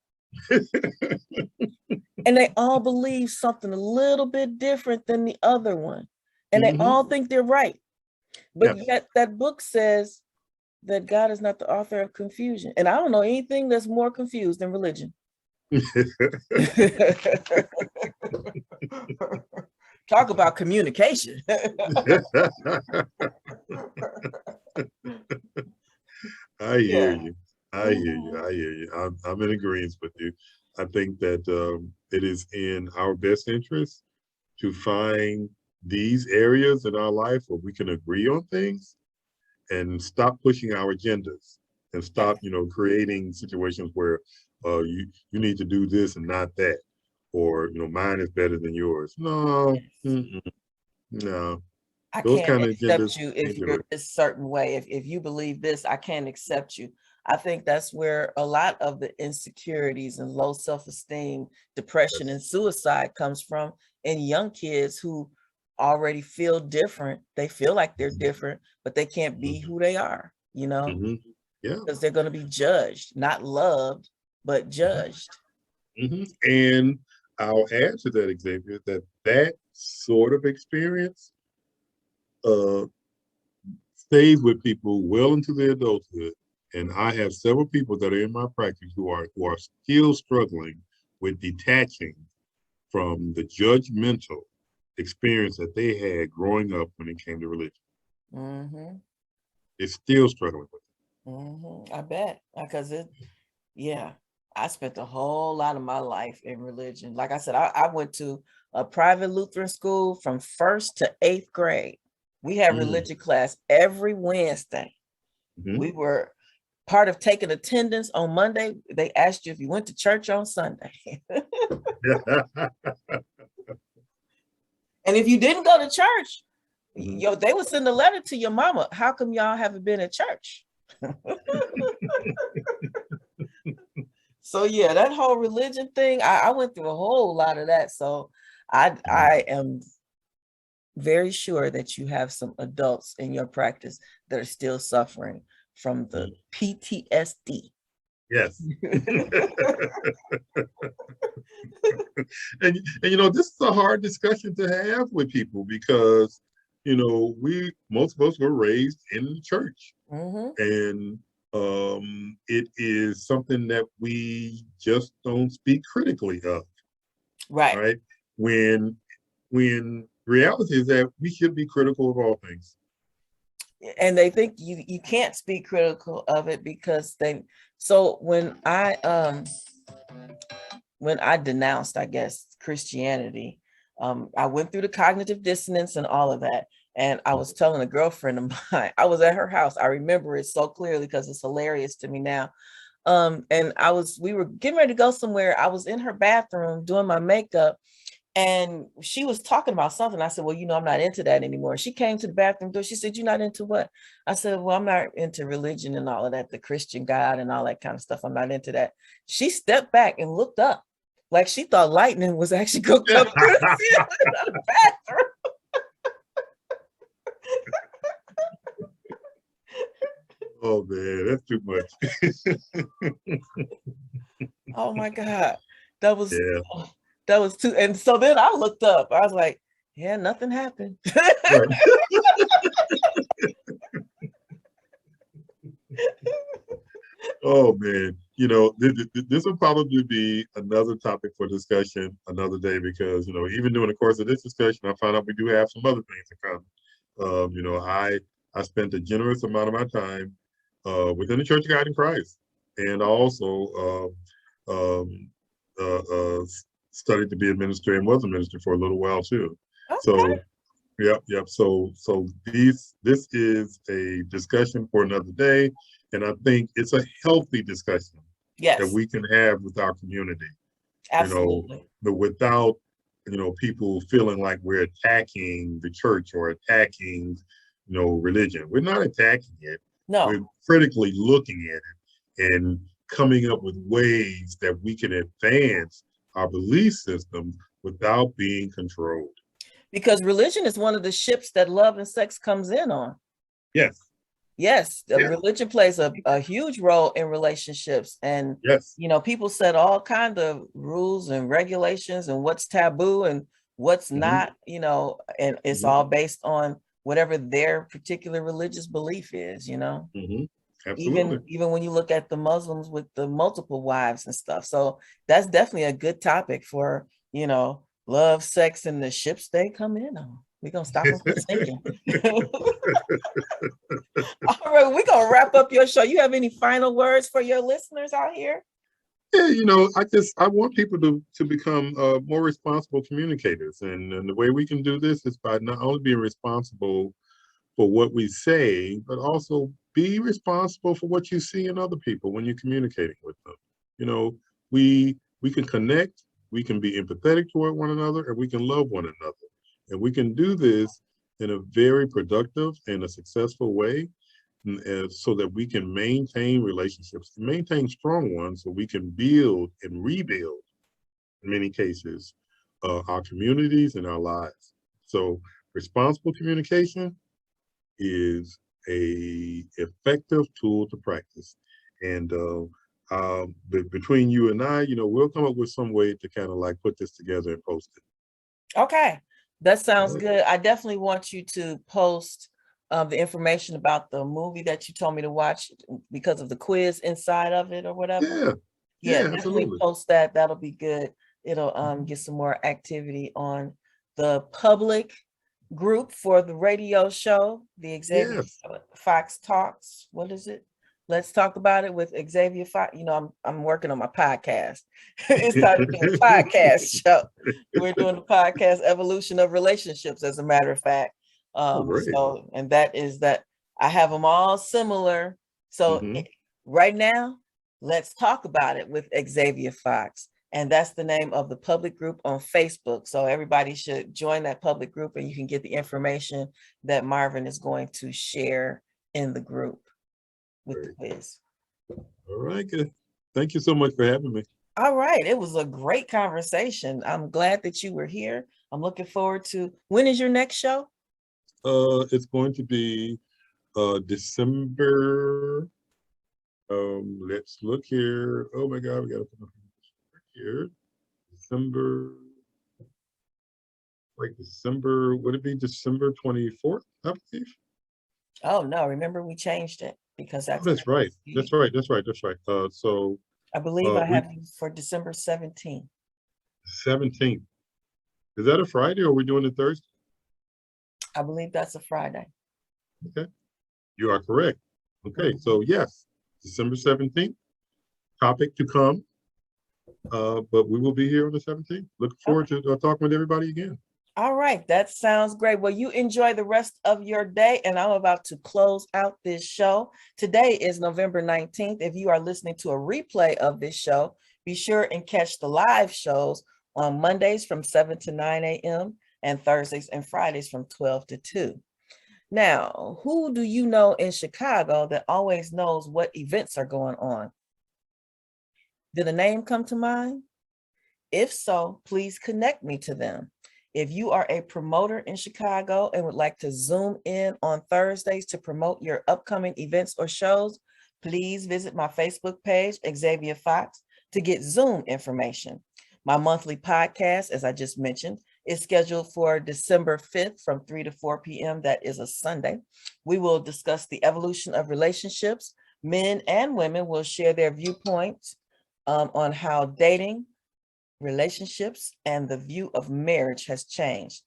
And they all believe something a little bit different than the other one. And they all think they're right. But yet that book says that God is not the author of confusion. And I don't know anything that's more confused than religion. Talk about communication. I hear you. I hear you. I'm in agreement with you. I think that it is in our best interest to find these areas in our life where we can agree on things and stop pushing our agendas, and stop, creating situations where you need to do this and not that, or mine is better than yours. No, no. I Those can't kind of accept agendas you if you're this certain way. If you believe this, I can't accept you. I think that's where a lot of the insecurities and low self-esteem, depression, and suicide comes from in young kids who already feel different. They feel like they're different, but they can't be who they are, Yeah. because they're going to be judged, not loved, but judged. And I'll add to that, Xavier, that sort of experience stays with people well into their adulthood. And I have several people that are in my practice who are still struggling with detaching from the judgmental experience that they had growing up when it came to religion. They're still struggling with it. I bet, because I spent a whole lot of my life in religion. Like I said, I went to a private Lutheran school from 1st to 8th grade. We had religion class every Wednesday. We were part of taking attendance on Monday, they asked you if you went to church on Sunday. And if you didn't go to church, they would send a letter to your mama. How come y'all haven't been at church? So yeah, that whole religion thing, I went through a whole lot of that. So I am very sure that you have some adults in your practice that are still suffering from the PTSD. Yes. and this is a hard discussion to have with people because most of us were raised in the church, and it is something that we just don't speak critically of. Right. When reality is that we should be critical of all things. And they think you can't speak critical of it because so when I denounced, I guess, Christianity, I went through the cognitive dissonance and all of that. And I was telling a girlfriend of mine, I was at her house. I remember it so clearly because it's hilarious to me now. And we were getting ready to go somewhere. I was in her bathroom doing my makeup, and she was talking about something. I said, well, I'm not into that anymore. She came to the bathroom door. She said, you're not into what? I said, well, I'm not into religion and all of that, the Christian God and all that kind of stuff. I'm not into that. She stepped back and looked up like she thought lightning was actually going to come through the ceiling of the bathroom. Oh man, that's too much. Oh my God. That was too. And so then I looked up. I was like, yeah, nothing happened. Right. Oh man, this will probably be another topic for discussion another day because even during the course of this discussion, I found out we do have some other things in common. I spent a generous amount of my time within the Church of God in Christ, and I also studied to be a minister and was a minister for a little while too. Okay. So, yep. So this is a discussion for another day, and I think it's a healthy discussion that we can have with our community. Absolutely. But without people feeling like we're attacking the church or attacking religion. We're not attacking it. No. We're critically looking at it and coming up with ways that we can advance our belief system without being controlled. Because religion is one of the ships that love and sex comes in on. Yes. Yes. Religion plays a huge role in relationships. And, people set all kinds of rules and regulations and what's taboo and what's not, and it's all based on whatever their particular religious belief is, Absolutely. Even when you look at the Muslims with the multiple wives and stuff. So that's definitely a good topic for, love, sex, and the ships they come in on. We're going to stop them from sinking. All right, we're going to wrap up your show. You have any final words for your listeners out here? Yeah, I want people to become more responsible communicators. And the way we can do this is by not only being responsible for what we say, but also be responsible for what you see in other people when you're communicating with them. We can connect, we can be empathetic toward one another, and we can love one another. And we can do this in a very productive and a successful way, so that we can maintain relationships, maintain strong ones, so we can build and rebuild, in many cases, our communities and our lives. So responsible communication is a effective tool to practice. And between you and I, we'll come up with some way to kind of like put this together and post it. Okay, that sounds good. I definitely want you to post the information about the movie that you told me to watch because of the quiz inside of it or whatever. Yeah, definitely absolutely. Post that. That'll be good. It'll get some more activity on the public group for the radio show, the Xavier Fox Talks. What is it? Let's talk about it with Xavier Fox. I'm working on my podcast. It's time to do a podcast show. We're doing the podcast Evolution of Relationships, as a matter of fact. So, and that is that I have them all similar. So Right now, let's talk about it with Xavier Fox. And that's the name of the public group on Facebook. So everybody should join that public group and you can get the information that Marvin is going to share in the group with the quiz. All right, good. Thank you so much for having me. All right. It was a great conversation. I'm glad that you were here. I'm looking forward to, when is your next show? It's going to be December. Let's look here. Oh my God, we got to put here. December, would it be December 24th, I believe? Oh no, remember we changed it because that's right. That's right. So I believe I have you for December 17th. 17th. Is that a Friday or are we doing it Thursday? I believe that's a Friday. Okay. You are correct. Okay. So yes, December 17th. Topic to come. But we will be here on the 17th. Looking forward to talking with everybody again. All right, that sounds great. Well, you enjoy the rest of your day, and I'm about to close out this show. Today is November 19th. If you are listening to a replay of this show, be sure and catch the live shows on Mondays from 7 to 9 a.m. and Thursdays and Fridays from 12 to 2. Now, who do you know in Chicago that always knows what events are going on? Did a name come to mind? If so, please connect me to them. If you are a promoter in Chicago and would like to Zoom in on Thursdays to promote your upcoming events or shows, please visit my Facebook page, Xavier Fox, to get Zoom information. My monthly podcast, as I just mentioned, is scheduled for December 5th from 3 to 4 p.m. That is a Sunday. We will discuss the evolution of relationships. Men and women will share their viewpoints on how dating, relationships, and the view of marriage has changed.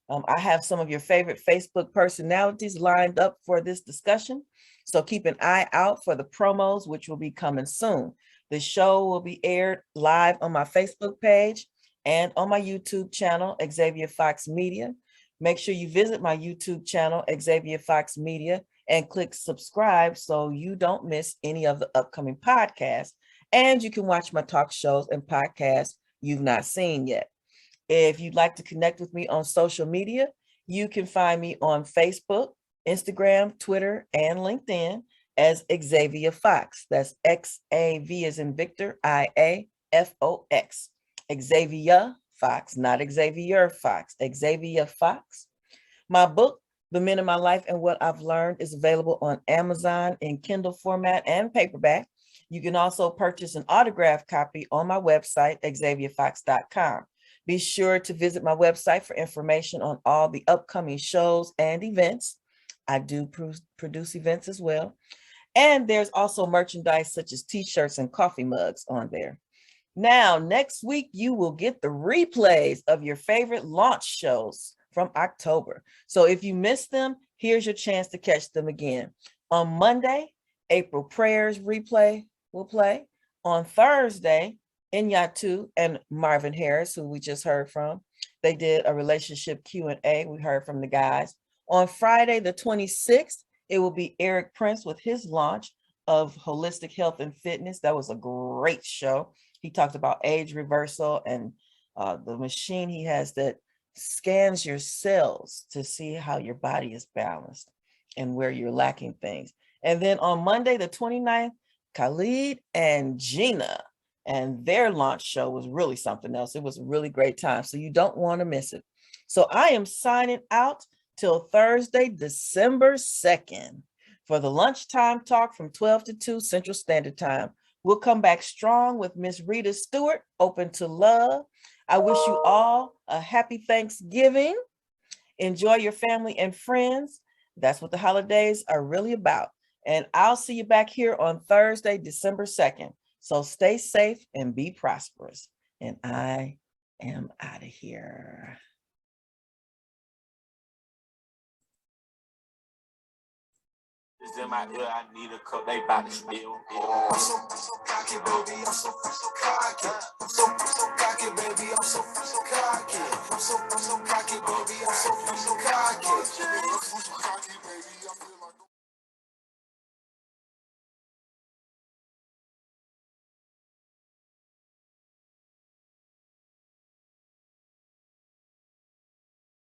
I have some of your favorite Facebook personalities lined up for this discussion, so keep an eye out for the promos, which will be coming soon. The show will be aired live on my Facebook page and on my YouTube channel, Xavier Fox Media. Make sure you visit my YouTube channel, Xavier Fox Media, and click subscribe so you don't miss any of the upcoming podcasts. And you can watch my talk shows and podcasts you've not seen yet. If you'd like to connect with me on social media, you can find me on Facebook, Instagram, Twitter, and LinkedIn as Xavier Fox. That's X-A-V as in Victor, I-A-F-O-X. Xavier Fox, not Xavier Fox, Xavier Fox. My book, The Men in My Life and What I've Learned, is available on Amazon in Kindle format and paperback. You can also purchase an autographed copy on my website, xavierfox.com. Be sure to visit my website for information on all the upcoming shows and events. I do produce events as well. And there's also merchandise such as t-shirts and coffee mugs on there. Now, next week, you will get the replays of your favorite launch shows from October. So if you missed them, here's your chance to catch them again. On Monday, April Prayers replay will play. On Thursday, Inyatu and Marvin Harris, who we just heard from, they did a relationship Q&A. We heard from the guys. On Friday, the 26th, it will be Eric Prince with his launch of Holistic Health and Fitness. That was a great show. He talked about age reversal and the machine he has that scans your cells to see how your body is balanced and where you're lacking things. And then on Monday, the 29th, Khalid and Gina, and their launch show was really something else. It was a really great time, so you don't want to miss it. So I am signing out till Thursday, December 2nd for the lunchtime talk from 12 to 2 Central Standard Time. We'll come back strong with Miss Rita Stewart, Open to Love. I wish you all a happy Thanksgiving. Enjoy your family and friends. That's what the holidays are really about. And I'll see you back here on Thursday, December 2nd. So stay safe and be prosperous. And I am out of here. Is in my ear, I need a cup, they bout to spill. I'm so cocky, baby, I'm so cocky. I'm so cocky, baby, I'm so cocky. I'm so cocky, baby, I'm so cocky.